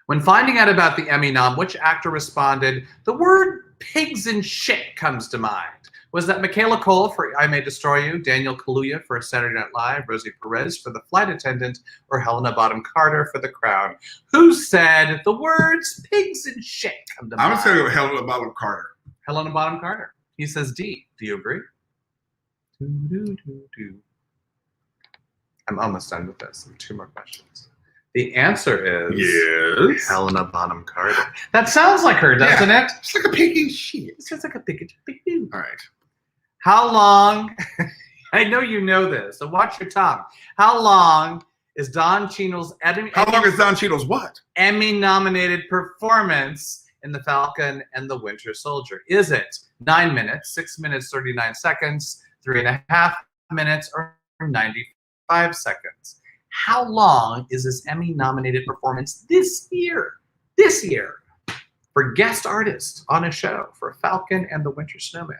Speaker 3: When finding out about the Emmy nom, which actor responded, "The word pigs and shit comes to mind"? Was that Michaela Cole for I May Destroy You, Daniel Kaluuya for Saturday Night Live, Rosie Perez for The Flight Attendant, or Helena Bonham Carter for The Crown? Who said the words pigs and shit come to mind?
Speaker 1: I'm just going to go with Helena Bonham Carter.
Speaker 3: Helena Bonham Carter. He says D. Do you agree? I'm almost done with this. 2 more questions. The answer is
Speaker 1: yes.
Speaker 3: Helena Bonham Carter. That sounds like her, doesn't it?
Speaker 1: It's like a pig and shit.
Speaker 3: It sounds like a pig and shit.
Speaker 1: All right.
Speaker 3: How long? I know you know this, so watch your tongue. How long is Don Cheadle's
Speaker 1: what?
Speaker 3: Emmy-nominated performance in The Falcon and the Winter Soldier? Is it 9 minutes, 6 minutes, 39 seconds, 3.5 minutes, or 95 seconds? How long is this Emmy-nominated performance this year? This year, for guest artist on a show for Falcon and the Winter Snowman.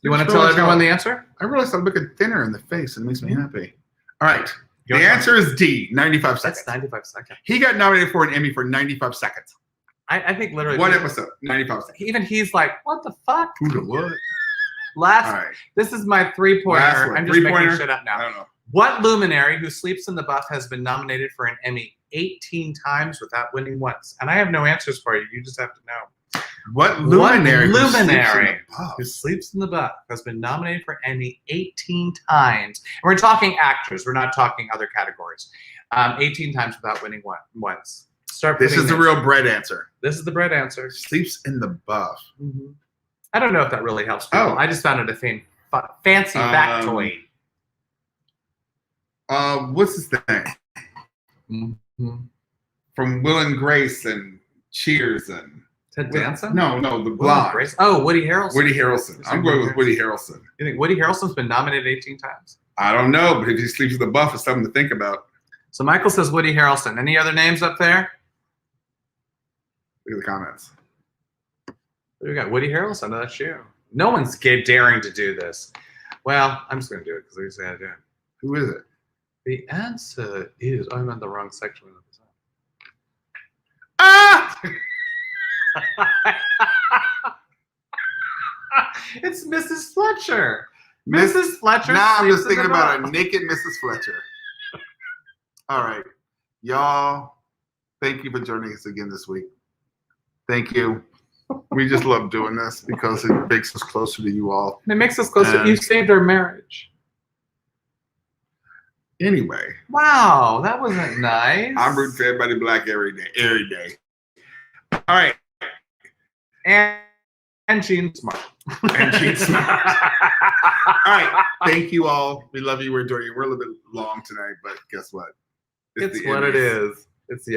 Speaker 3: You want to tell everyone the answer?
Speaker 1: I realized I'm looking thinner in the face, and it makes me happy. All right. The answer is D, 95 seconds.
Speaker 3: That's 95 seconds.
Speaker 1: He got nominated for an Emmy for 95 seconds.
Speaker 3: I think literally
Speaker 1: One episode, 95 seconds.
Speaker 3: even he's like, what the fuck?
Speaker 1: Who the what?
Speaker 3: Last,
Speaker 1: All right.
Speaker 3: this is my 3-pointer.
Speaker 1: Last one.
Speaker 3: I'm just making
Speaker 1: 3-pointer?
Speaker 3: shit up now.
Speaker 1: I don't know.
Speaker 3: What luminary who sleeps in the buff has been nominated for an Emmy 18 times without winning once? And I have no answers for you. You just have to know.
Speaker 1: What luminary?
Speaker 3: Who sleeps in the buff has been nominated for Emmy 18 times? And we're talking actors. We're not talking other categories. 18 times without winning once.
Speaker 1: This is the real bread answer.
Speaker 3: This is the bread answer.
Speaker 1: Sleeps in the buff.
Speaker 3: Mm-hmm. I don't know if that really helps people.
Speaker 1: Oh.
Speaker 3: I just found it a fancy factoid.
Speaker 1: What's his name?
Speaker 3: Mm-hmm.
Speaker 1: From Will and Grace and Cheers and
Speaker 3: Ted Danson?
Speaker 1: No, the blonde.
Speaker 3: Oh, Woody Harrelson.
Speaker 1: Woody Harrelson. I'm going with Woody Harrelson.
Speaker 3: You think Woody Harrelson's been nominated 18 times?
Speaker 1: I don't know, but if he sleeps in the buff, it's something to think about.
Speaker 3: So Michael says Woody Harrelson. Any other names up there?
Speaker 1: Look at the comments.
Speaker 3: We got Woody Harrelson. No, that's you. No one's daring to do this. Well, I'm just going to do it because they say I do.
Speaker 1: Who is it?
Speaker 3: The answer is I'm in the wrong section.
Speaker 1: Ah!
Speaker 3: It's Mrs. Fletcher. Mrs. Fletcher.
Speaker 1: Now I'm just thinking about a naked Mrs. Fletcher. All right. Y'all, thank you for joining us again this week. Thank you. We just love doing this because it makes us closer to you all.
Speaker 3: And it makes us closer. You saved our marriage.
Speaker 1: Anyway.
Speaker 3: Wow, that wasn't nice.
Speaker 1: I'm rooting for everybody black every day. All right.
Speaker 3: And Gene Smart.
Speaker 1: And Gene Smart. All right. Thank you all. We love you. We're enjoying you. We're a little bit long tonight, but guess what?
Speaker 3: It's what it is. It's the